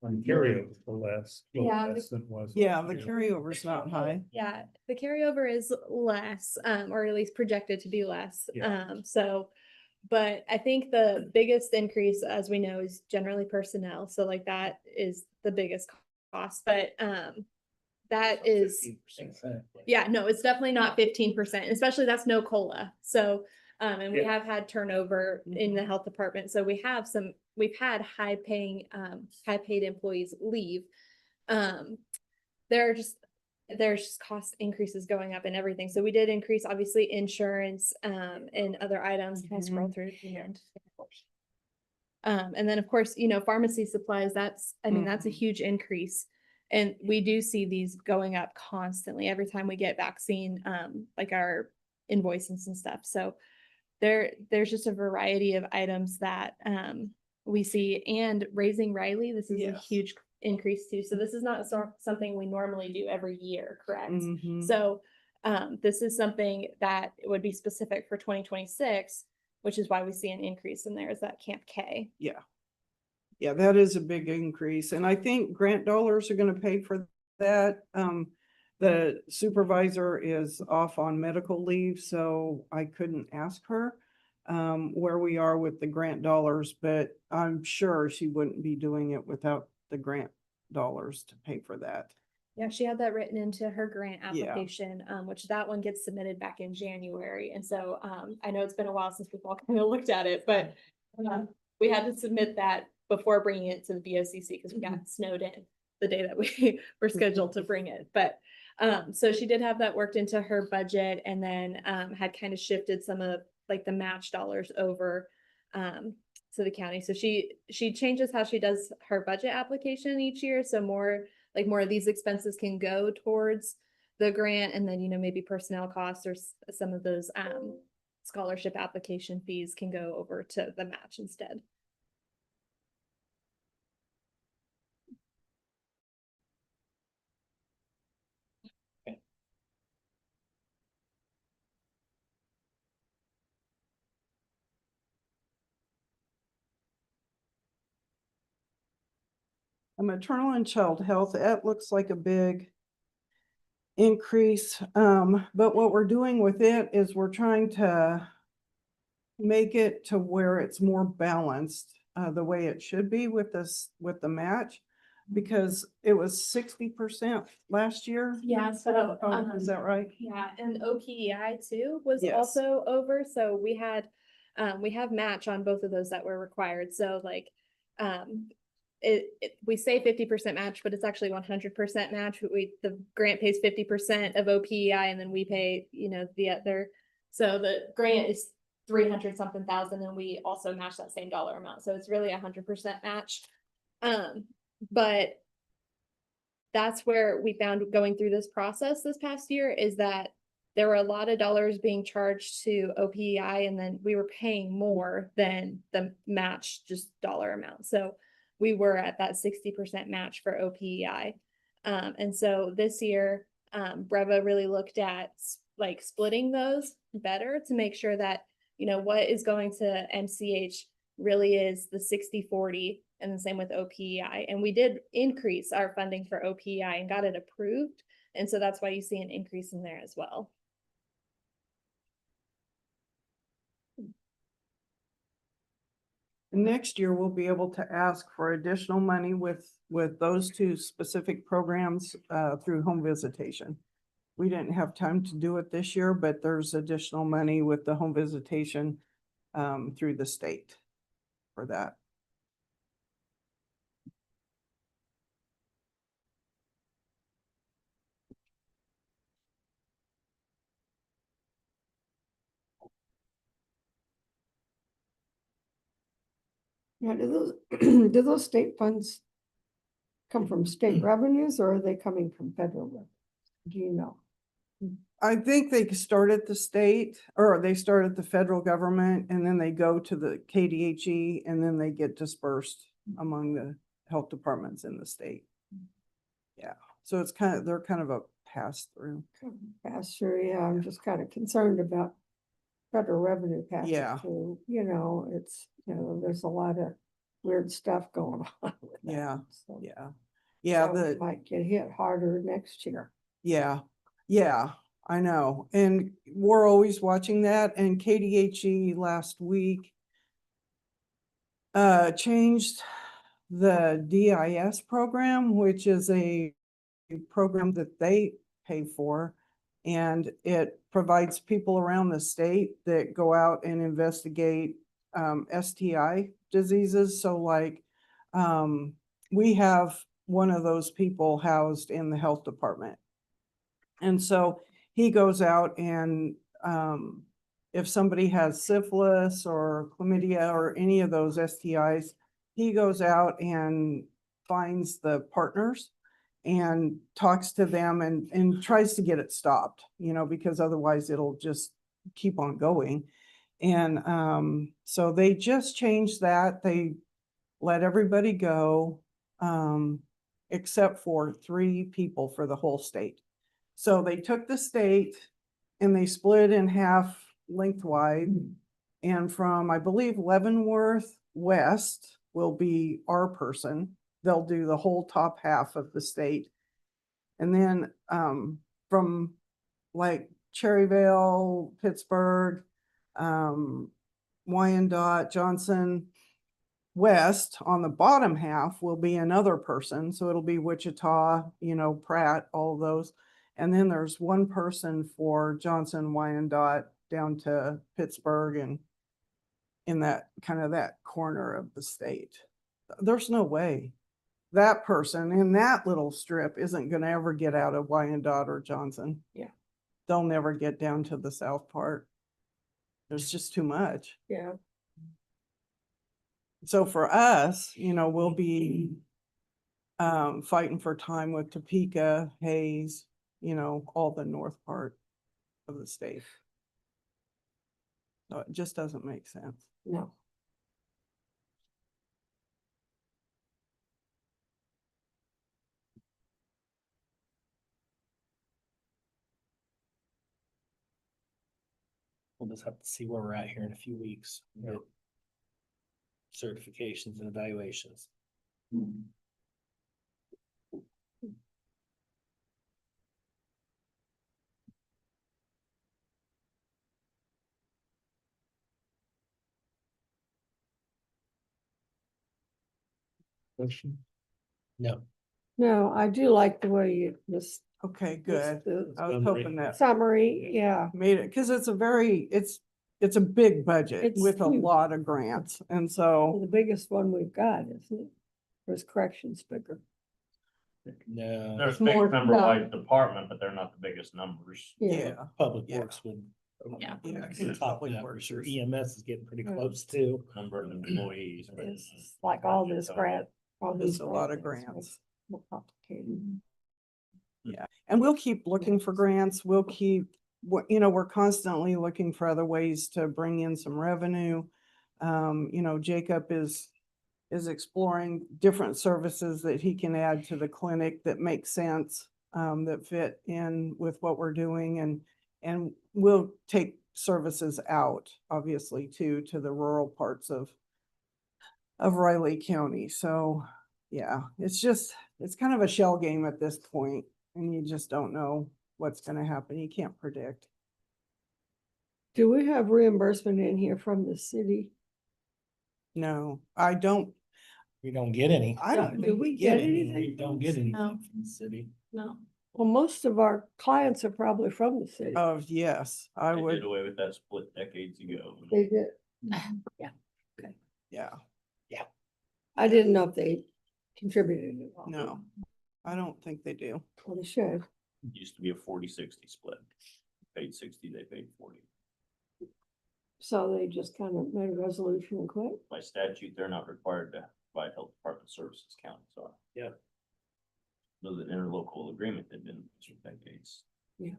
On carryover for less, a little Yeah, less than it was. Yeah, last the year. carryover's not high. Yeah, the carryover is less, or at least projected to be less. Yeah. So, but I think the biggest increase, as we know, is generally personnel. So like that is the biggest cost, but that is, 15%. yeah, no, it's definitely not 15%, especially that's no COLA. So And we Yeah. have had turnover in the health department. So we've had high paid employees leave. There's just cost increases going up and everything. So we did increase obviously insurance, and other items. Can I scroll through to the end? And then of course, pharmacy supplies, that's a huge increase. And we do see these going up constantly every time we get vaccine, like our invoices and stuff. So there's just a variety of items that we see. And raising Riley, this is a Yes. huge increase too. So this is not something we normally do every year, correct? Mhm. So this is something that would be specific for 2026, which is why we see an increase in there, is that Camp K. Yeah. Yeah, that is a big increase. And I think grant dollars are gonna pay for that. The supervisor is off on medical leave, so I couldn't ask her where we are with the grant dollars, but I'm sure she wouldn't be doing it without the grant dollars to pay for that. Yeah, she had that written into her grant Yeah. application, which that one gets submitted back in January. And so I know it's been a while since we've all kind of looked at it, but we had to submit that before bringing it to the BOCC because we got snowed in the day that we were scheduled to bring it. But so she did have that worked into her budget, and then had kind of shifted some of like the match dollars over to the county. So she changes how she does her budget application each year. So more of these expenses can go towards the grant, and then, maybe personnel costs or some of those scholarship application fees can go over to the match instead. Maternal and child health, that looks like a big increase. But what we're doing with it is we're trying to make it to where it's more balanced, the way it should be with the match, because it was 60% last year. Yeah, so Is that right? yeah, and OPEI too was Yes. also over. So we have match on both of those that were required. So like we say 50% match, but it's actually 100% match. The grant pays 50% of OPEI, and then we pay, the other. So the grant is 300 something thousand, and we also match that same dollar amount. So it's really 100% match. But that's where we found going through this process this past year is that there were a lot of dollars being charged to OPEI, and then we were paying more than the match just dollar amount. So we were at that 60% match for OPEI. And so this year, Breva really looked at like splitting those better to make sure that, what is going to MCH really is the 60-40, and the same with OPEI. And we did increase our funding for OPEI and got it approved. And so that's why you see an increase in there as well. Next year, we'll be able to ask for additional money with those two specific programs through home visitation. We didn't have time to do it this year, but there's additional money with the home visitation through the state for that. Yeah, do those state funds come from state revenues, or are they coming from federal revenues? Do you know? I think they start at the state, or they start at the federal government, and then they go to the KDHE, and then they get dispersed among the health departments in the state. Yeah, so they're kind of a pass through. Pass through, yeah, I'm just kind of concerned about federal revenue passing Yeah. through, it's, there's a lot of weird stuff going on with that. Yeah, So- yeah, so we might get hit harder next year. yeah, I know. And we're always watching that, and KDHE last week changed the DIS program, which is a program that they pay for, and it provides people around the state that go out and investigate STI diseases. So like, we have one of those people housed in the health department. And so he goes out and if somebody has syphilis or chlamydia or any of those STIs, he goes out and finds the partners and talks to them and tries to get it stopped, you know, because otherwise it'll just keep on going. And so they just changed that. They let everybody go, except for 3 people for the whole state. So they took the state and they split in half lengthwise. And from, I believe, Leavenworth West will be our person. They'll do the whole top half of the state. And then from like Cherryvale, Pittsburgh, Wyandotte, Johnson, West on the bottom half will be another person. So it'll be Wichita, you know, Pratt, all of those. And then there's one person for Johnson, Wyandotte down to Pittsburgh and in that kind of that corner of the state. There's no way that person in that little strip isn't going to ever get out of Wyandotte or Johnson. Yeah. They'll never get down to the south part. There's just too much. Yeah. So for us, you know, we'll be fighting for time with Topeka, Hayes, you know, all the north part of the state. So it just doesn't make sense. No. We'll just have to see where we're at here in a few weeks. Yeah. Certifications and evaluations. Question? No. No, I do like the way you just. Okay, good. the I was Summary. hoping that Summary, yeah. made it, because it's a very, it's a big budget It's with a huge. lot of grants. And Well, so, the biggest one we've got, isn't it? Was corrections bigger. No. There's More big number by department, but they're not the biggest numbers. yeah, Public Yeah. Works would. Yeah. yeah. Top Public that for Works sure. is- EMS is getting pretty Yeah. close too. Number of employees. but It's like all this grant, all It's these. a lot of grants, grants. it's more complicated. Yeah, and we'll keep looking for grants. We'll keep, you know, we're constantly looking for other ways to bring in some revenue. You know, Jacob is exploring different services that he can add to the clinic that make sense, that fit in with what we're doing, and we'll take services out, obviously, too, to the rural parts of Riley County. So, yeah, it's kind of a shell game at this point, and you just don't know what's going to happen. You can't predict. Do we have reimbursement in here from the city? No, I don't. We don't get any. I don't Do think we we get get anything. We don't get anything No. from the city. No. Well, most of our clients are probably from the city. Yes, I They would. did away with that split decades ago. They did. Yeah, I didn't know if they contributed at all. no, I don't think they do. Well, they should. It used to be a 40-60 split. Paid 60, they paid 40. So they just kind of made a resolution and quit. By statute, they're not required to provide health department services, counties are. Yeah. There's an interlocal agreement that been for decades. They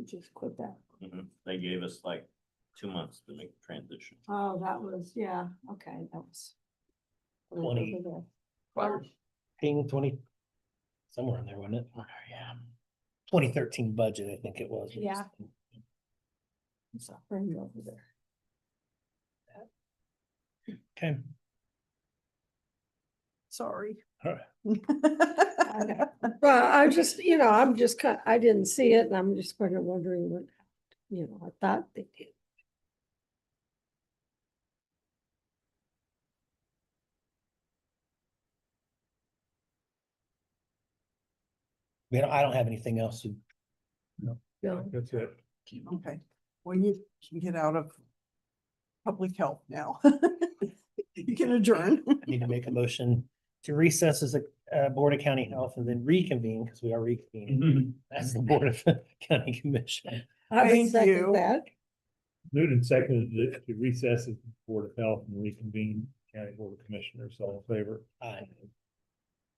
just quit that. They gave us like 2 months to make the transition. Oh, that was, yeah, okay, that was. 20. Ping 20, somewhere in there, wasn't it? Yeah. 2013 budget, I think it was. Yeah. So, bring it over there. Okay. Sorry. All right. Well, I just, I'm just I didn't see it and I'm just kind of wondering what, I thought they did. I don't have anything else to No. That's it. Okay, well, you can get out of public health now. You can adjourn. I need to make a motion to recess as a Board of County Health and then reconvene, because we are reconvening as the Board of County Commission. I would Thank second you. that. Moved and seconded to recess as the Board of Health and reconvene County Board of Commissioners. All in favor? Aye.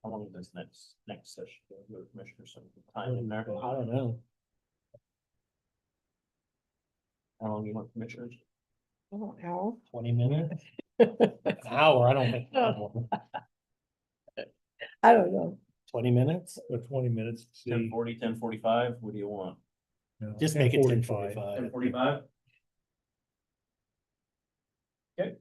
How long is this next session? Go to Commissioner, some time in there. I don't know. How long you want commissioners? Oh, Al. 20 minutes? An hour, I don't think. I don't know. 20 minutes? Or 20 minutes. to see. 10:40, 10:45, what do you want? No, Just make it 10:45. 10:45. 10:45?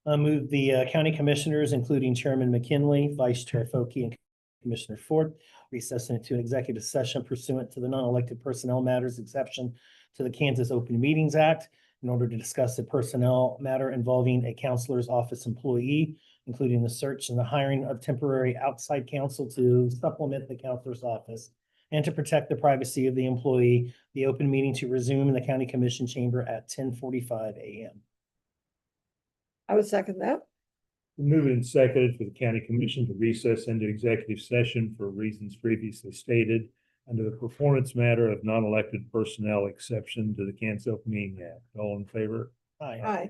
I move the county commissioners, including Chairman McKinley, Vice Chair Foki, and Commissioner Ford, recess into an executive session pursuant to the non-elected personnel matters exception to the Kansas Open Meetings Act in order to discuss a personnel matter involving a counselor's office employee, including the search and the hiring of temporary outside counsel to supplement the counselor's office, and to protect the privacy of the employee. The open meeting to resume in the county commission chamber at 10:45 a.m. I would second that. Moved and seconded for the county commission to recess into executive session for reasons previously stated under the performance matter of non-elected personnel exception to the Kansas Open Meeting Act. All in favor? Aye. Aye.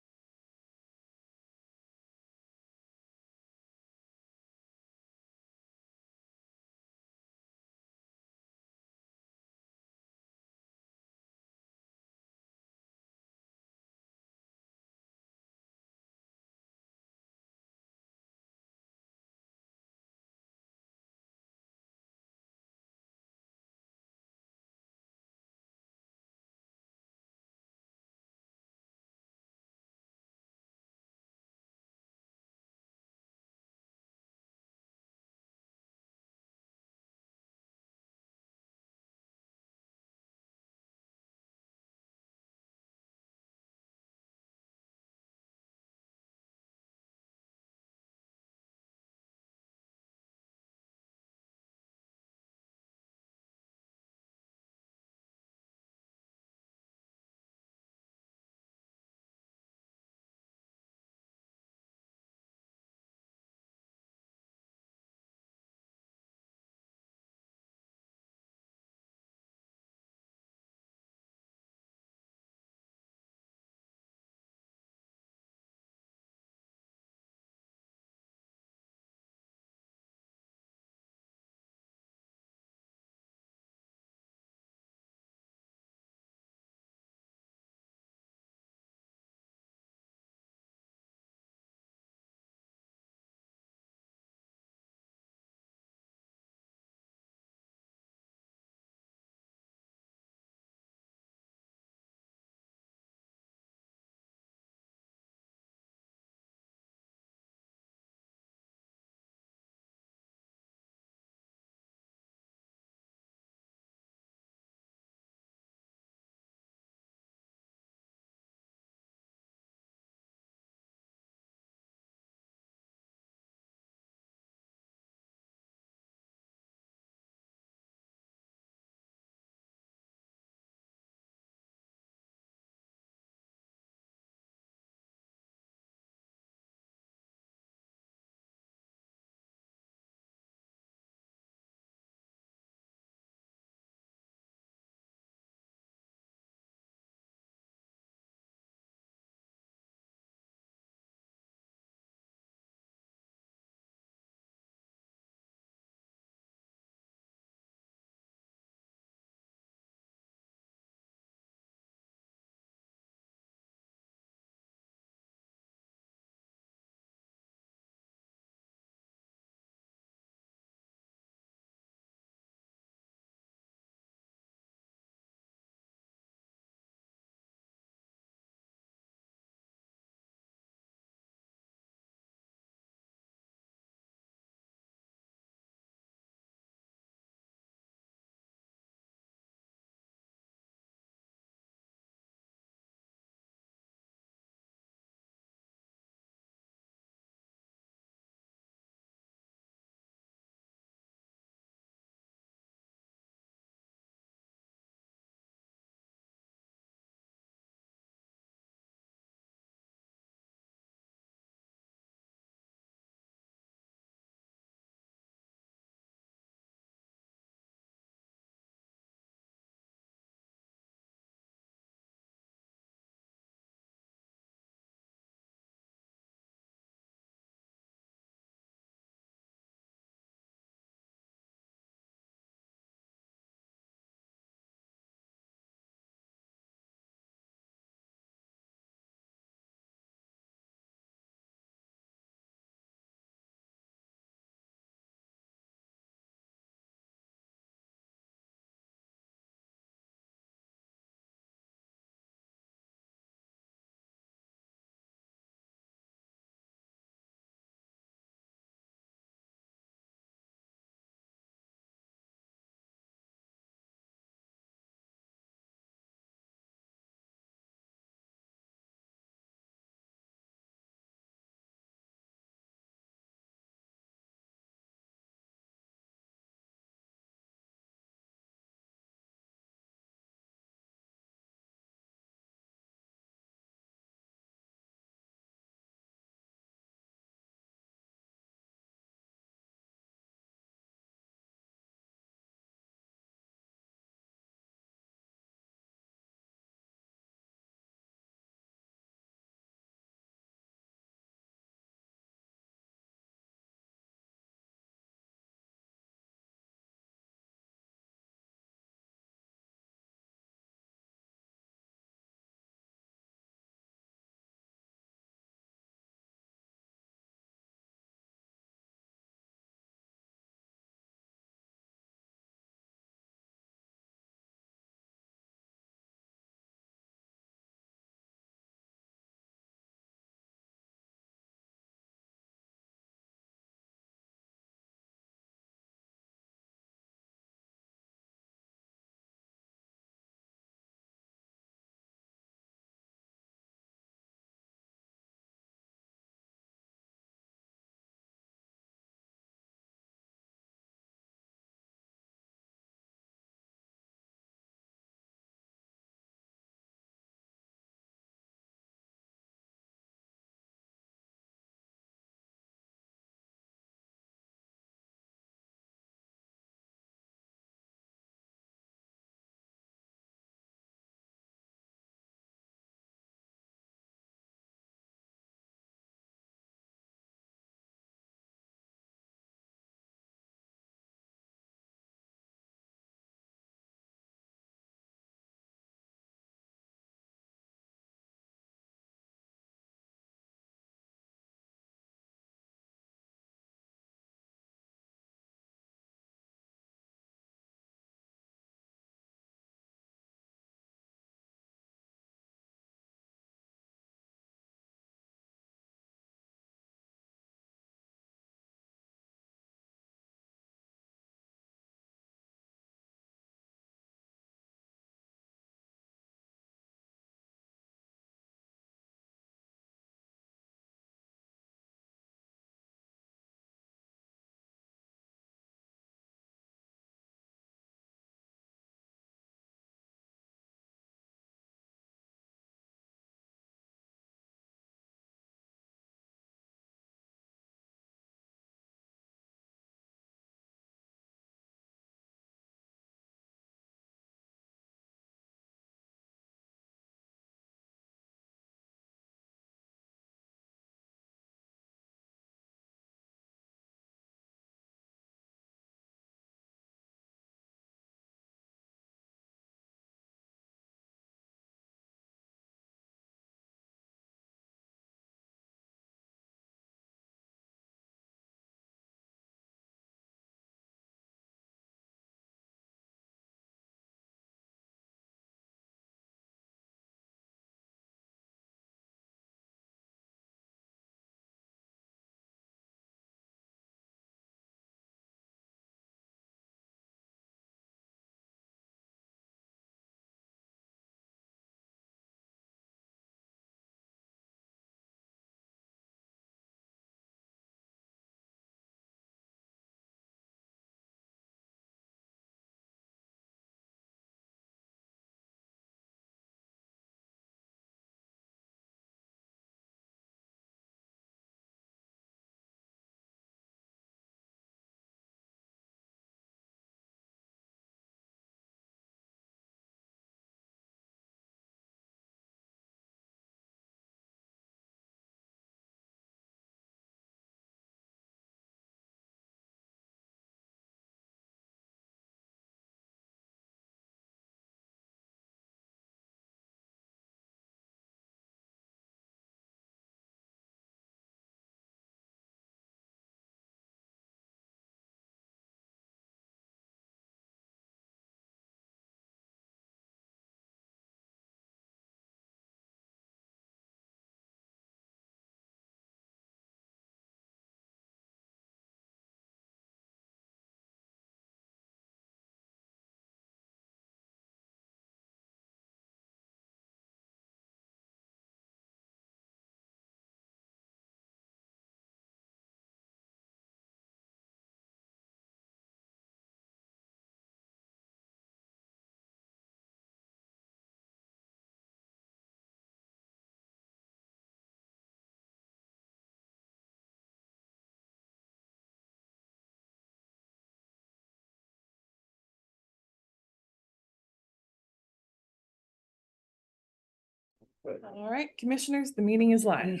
All right, commissioners, the meeting is live.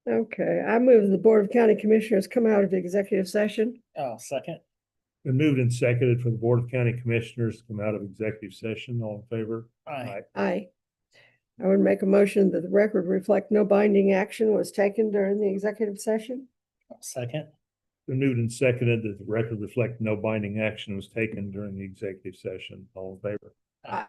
Okay, I move the Board of County Commissioners come out of executive session. Oh, second. Been moved and seconded for the Board of County Commissioners to come out of executive session. All in favor? Aye. Aye. I would make a motion that the record reflect no binding action was taken during the executive session. Second. Been moved and seconded that the record reflect no binding action was taken during the executive session. All in favor? Aye.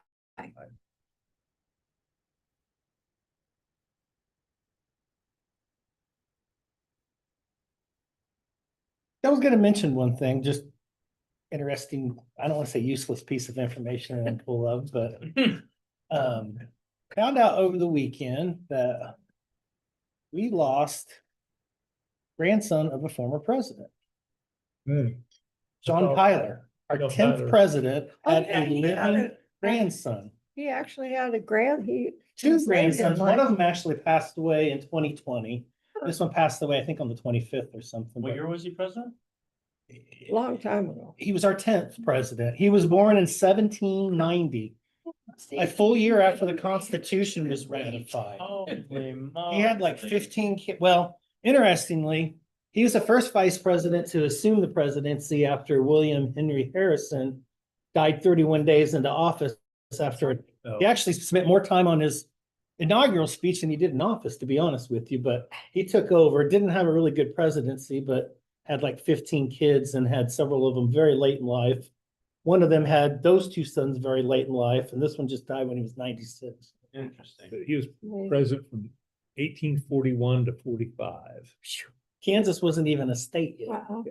I was gonna mention one thing, just interesting, I don't want to say useless piece of information I'm full of, but found out over the weekend that we lost grandson of a former president, John Tyler, our John 10th Tyler. president, had yeah, a he had living it. grandson. He actually had Two grandsons. One of them actually passed away in 2020. This one passed away, I think, on the 25th or something. What but year was he president? Long time ago. He was our 10th president. He was born in 1790, a full year after the Constitution was ratified. He had like 15 kids. Well, interestingly, he was the first vice president to assume the presidency after William Henry Harrison died 31 days into office after he actually spent more time on his inaugural speech than he did in office, to be honest with you. But he took over, didn't have a really good presidency, but had like 15 kids and had several of them very late in life. One of them had those two sons very late in life, and this one just died when he was 96. Interesting. He was president from 1841 to 45. Kansas wasn't even a state yet. Wow.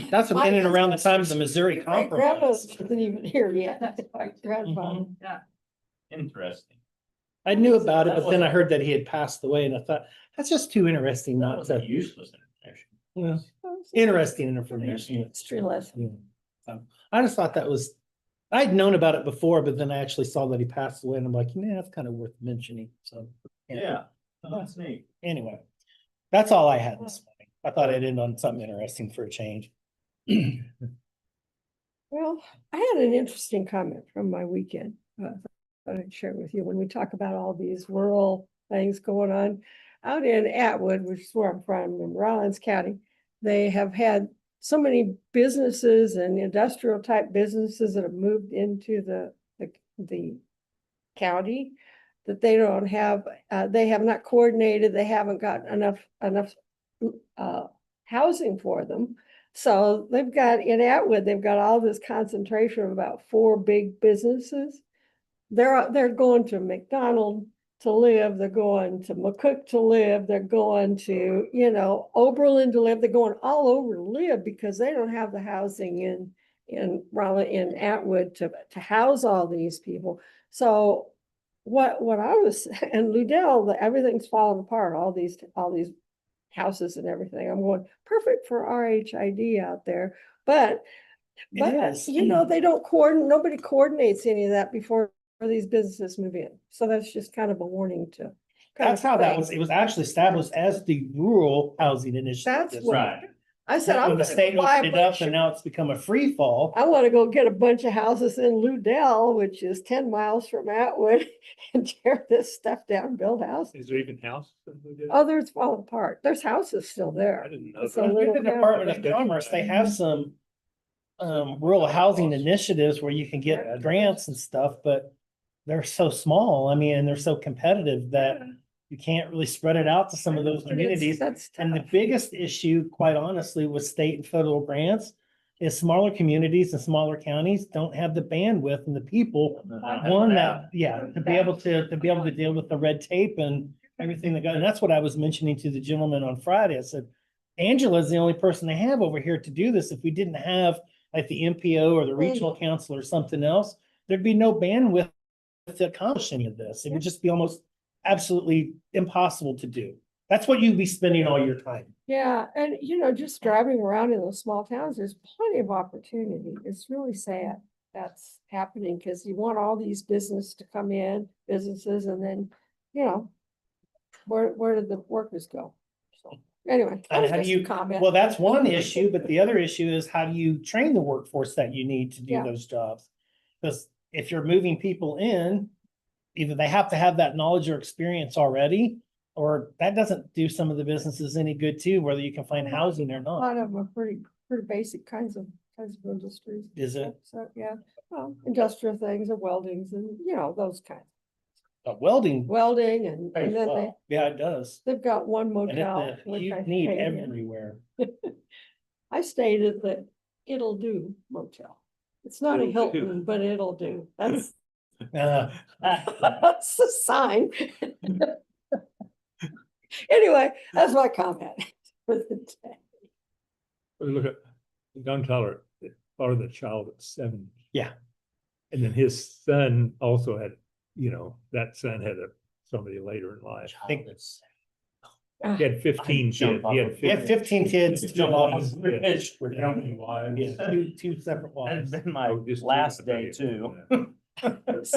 That's in and around the time of the Missouri My grandpa Compromise. wasn't even here yet. My grandpa. Mhm. Yeah. Interesting. I knew about it, but then I heard that he had passed away, and I thought, that's just too interesting That not was to, useless information. yeah, interesting information. History lesson. Yeah. So, I just thought that was, I'd known about it before, but then I actually saw that he passed away, and I'm like, yeah, that's kind of worth mentioning, so. Yeah, that's neat. Anyway, that's all I had this morning. I thought I'd end on something interesting for a change. Well, I had an interesting comment from my weekend. Thought I'd share with you when we talk about all these rural things going on. Out in Atwood, which is where I'm from, in Rollins County, they have had so many businesses and industrial type businesses that have moved into the county that they don't have, they have not coordinated, they haven't got enough housing for them. So they've got, in Atwood, they've got all this concentration of about 4 big businesses. They're going to McDonald to live, they're going to McCook to live, they're going to, Oberlin to live, they're going all over to live because they don't have the housing in Raleigh, in Atwood to house all these people. So what I was, and Ludell, everything's falling apart, all these houses and everything. I'm going, perfect for RHID out there, but is. they don't coordinate, nobody coordinates any of that before these businesses move in. So that's just kind of a warning to. That's how that was, it was actually established as the rural housing initiative. That's what Right. I said. When the state opened it up, and now it's become a free fall. I want to go get a bunch of houses in Ludell, which is 10 miles from Atwood, and tear this stuff down, build houses. Is there even houses? Others fall apart. There's houses still there. I didn't know It's a that. little The Department of Commerce, they have some rural housing initiatives where you can get grants and stuff, but they're so small. I mean, and they're so competitive that you can't really spread it out to some of those communities. That's And the tough. biggest issue, quite honestly, with state and federal grants is smaller communities and smaller counties don't have the bandwidth and the people. To be able to deal with the red tape and everything that got, and that's what I was mentioning to the gentleman on Friday. I said, Angela's the only person they have over here to do this. If we didn't have like the MPO or the regional council or something else, there'd be no bandwidth to accomplish any of this. It would just be almost absolutely impossible to do. That's what you'd be spending all your time. Yeah, and just driving around in those small towns, there's plenty of opportunity. It's really sad that's happening because you want all these businesses to come in, businesses, and then, where did the workers go? So anyway. that And was how do just a you, comment. well, that's one issue, but the other issue is how do you train the workforce that you need to do Yeah. those jobs? Because if you're moving people in, either they have to have that knowledge or experience already, or that doesn't do some of the businesses any good too, whether you can find housing or A not. lot of them are pretty basic kinds of industries. Is it? So, yeah, well, industrial things and weldings and, those kinds. Welding, Welding and then yeah, it does. they've got one And it's motel. a which I huge need stayed in. everywhere. I stayed at the It'll Do motel. It's not a It'll Do. Hilton, but it'll do. That's, Uh, that's the sign. Anyway, that's my comment for the day. Look at Don Tyler, fathered the child at 7. Yeah. And then his son also had, that son had somebody later in life. I think He had 15 kids. he had 15 kids. Jump off his Yeah. bridge with county wives. Yeah, two separate That's wives been my Oh, just two, last I day tell you. too.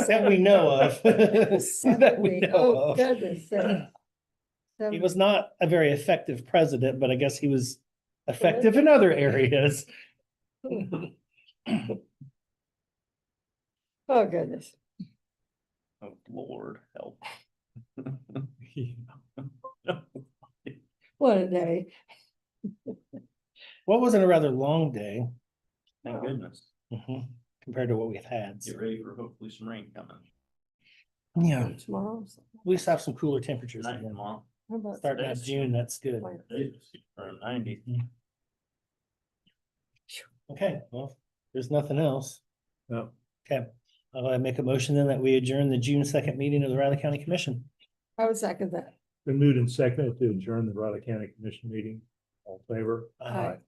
that we know of. That we know Oh, of. goodness. He was not a very effective president, but I guess he was effective in other areas. Oh, goodness. Oh, Lord, help. What a day. What wasn't a rather long day Thank goodness. compared to what we've had. Get ready for hopefully some rain coming. Yeah, Tomorrow. we just have some cooler temperatures. Tonight, again. tomorrow. How about Starting out today's- June, that's good. Around 90. Okay, well, there's nothing else. No. Okay, I'll make a motion then that we adjourn the June 2nd meeting of the Riley County Commission. I would second that. Been moved and seconded to adjourn the Riley County Commission meeting. All in favor? Aye.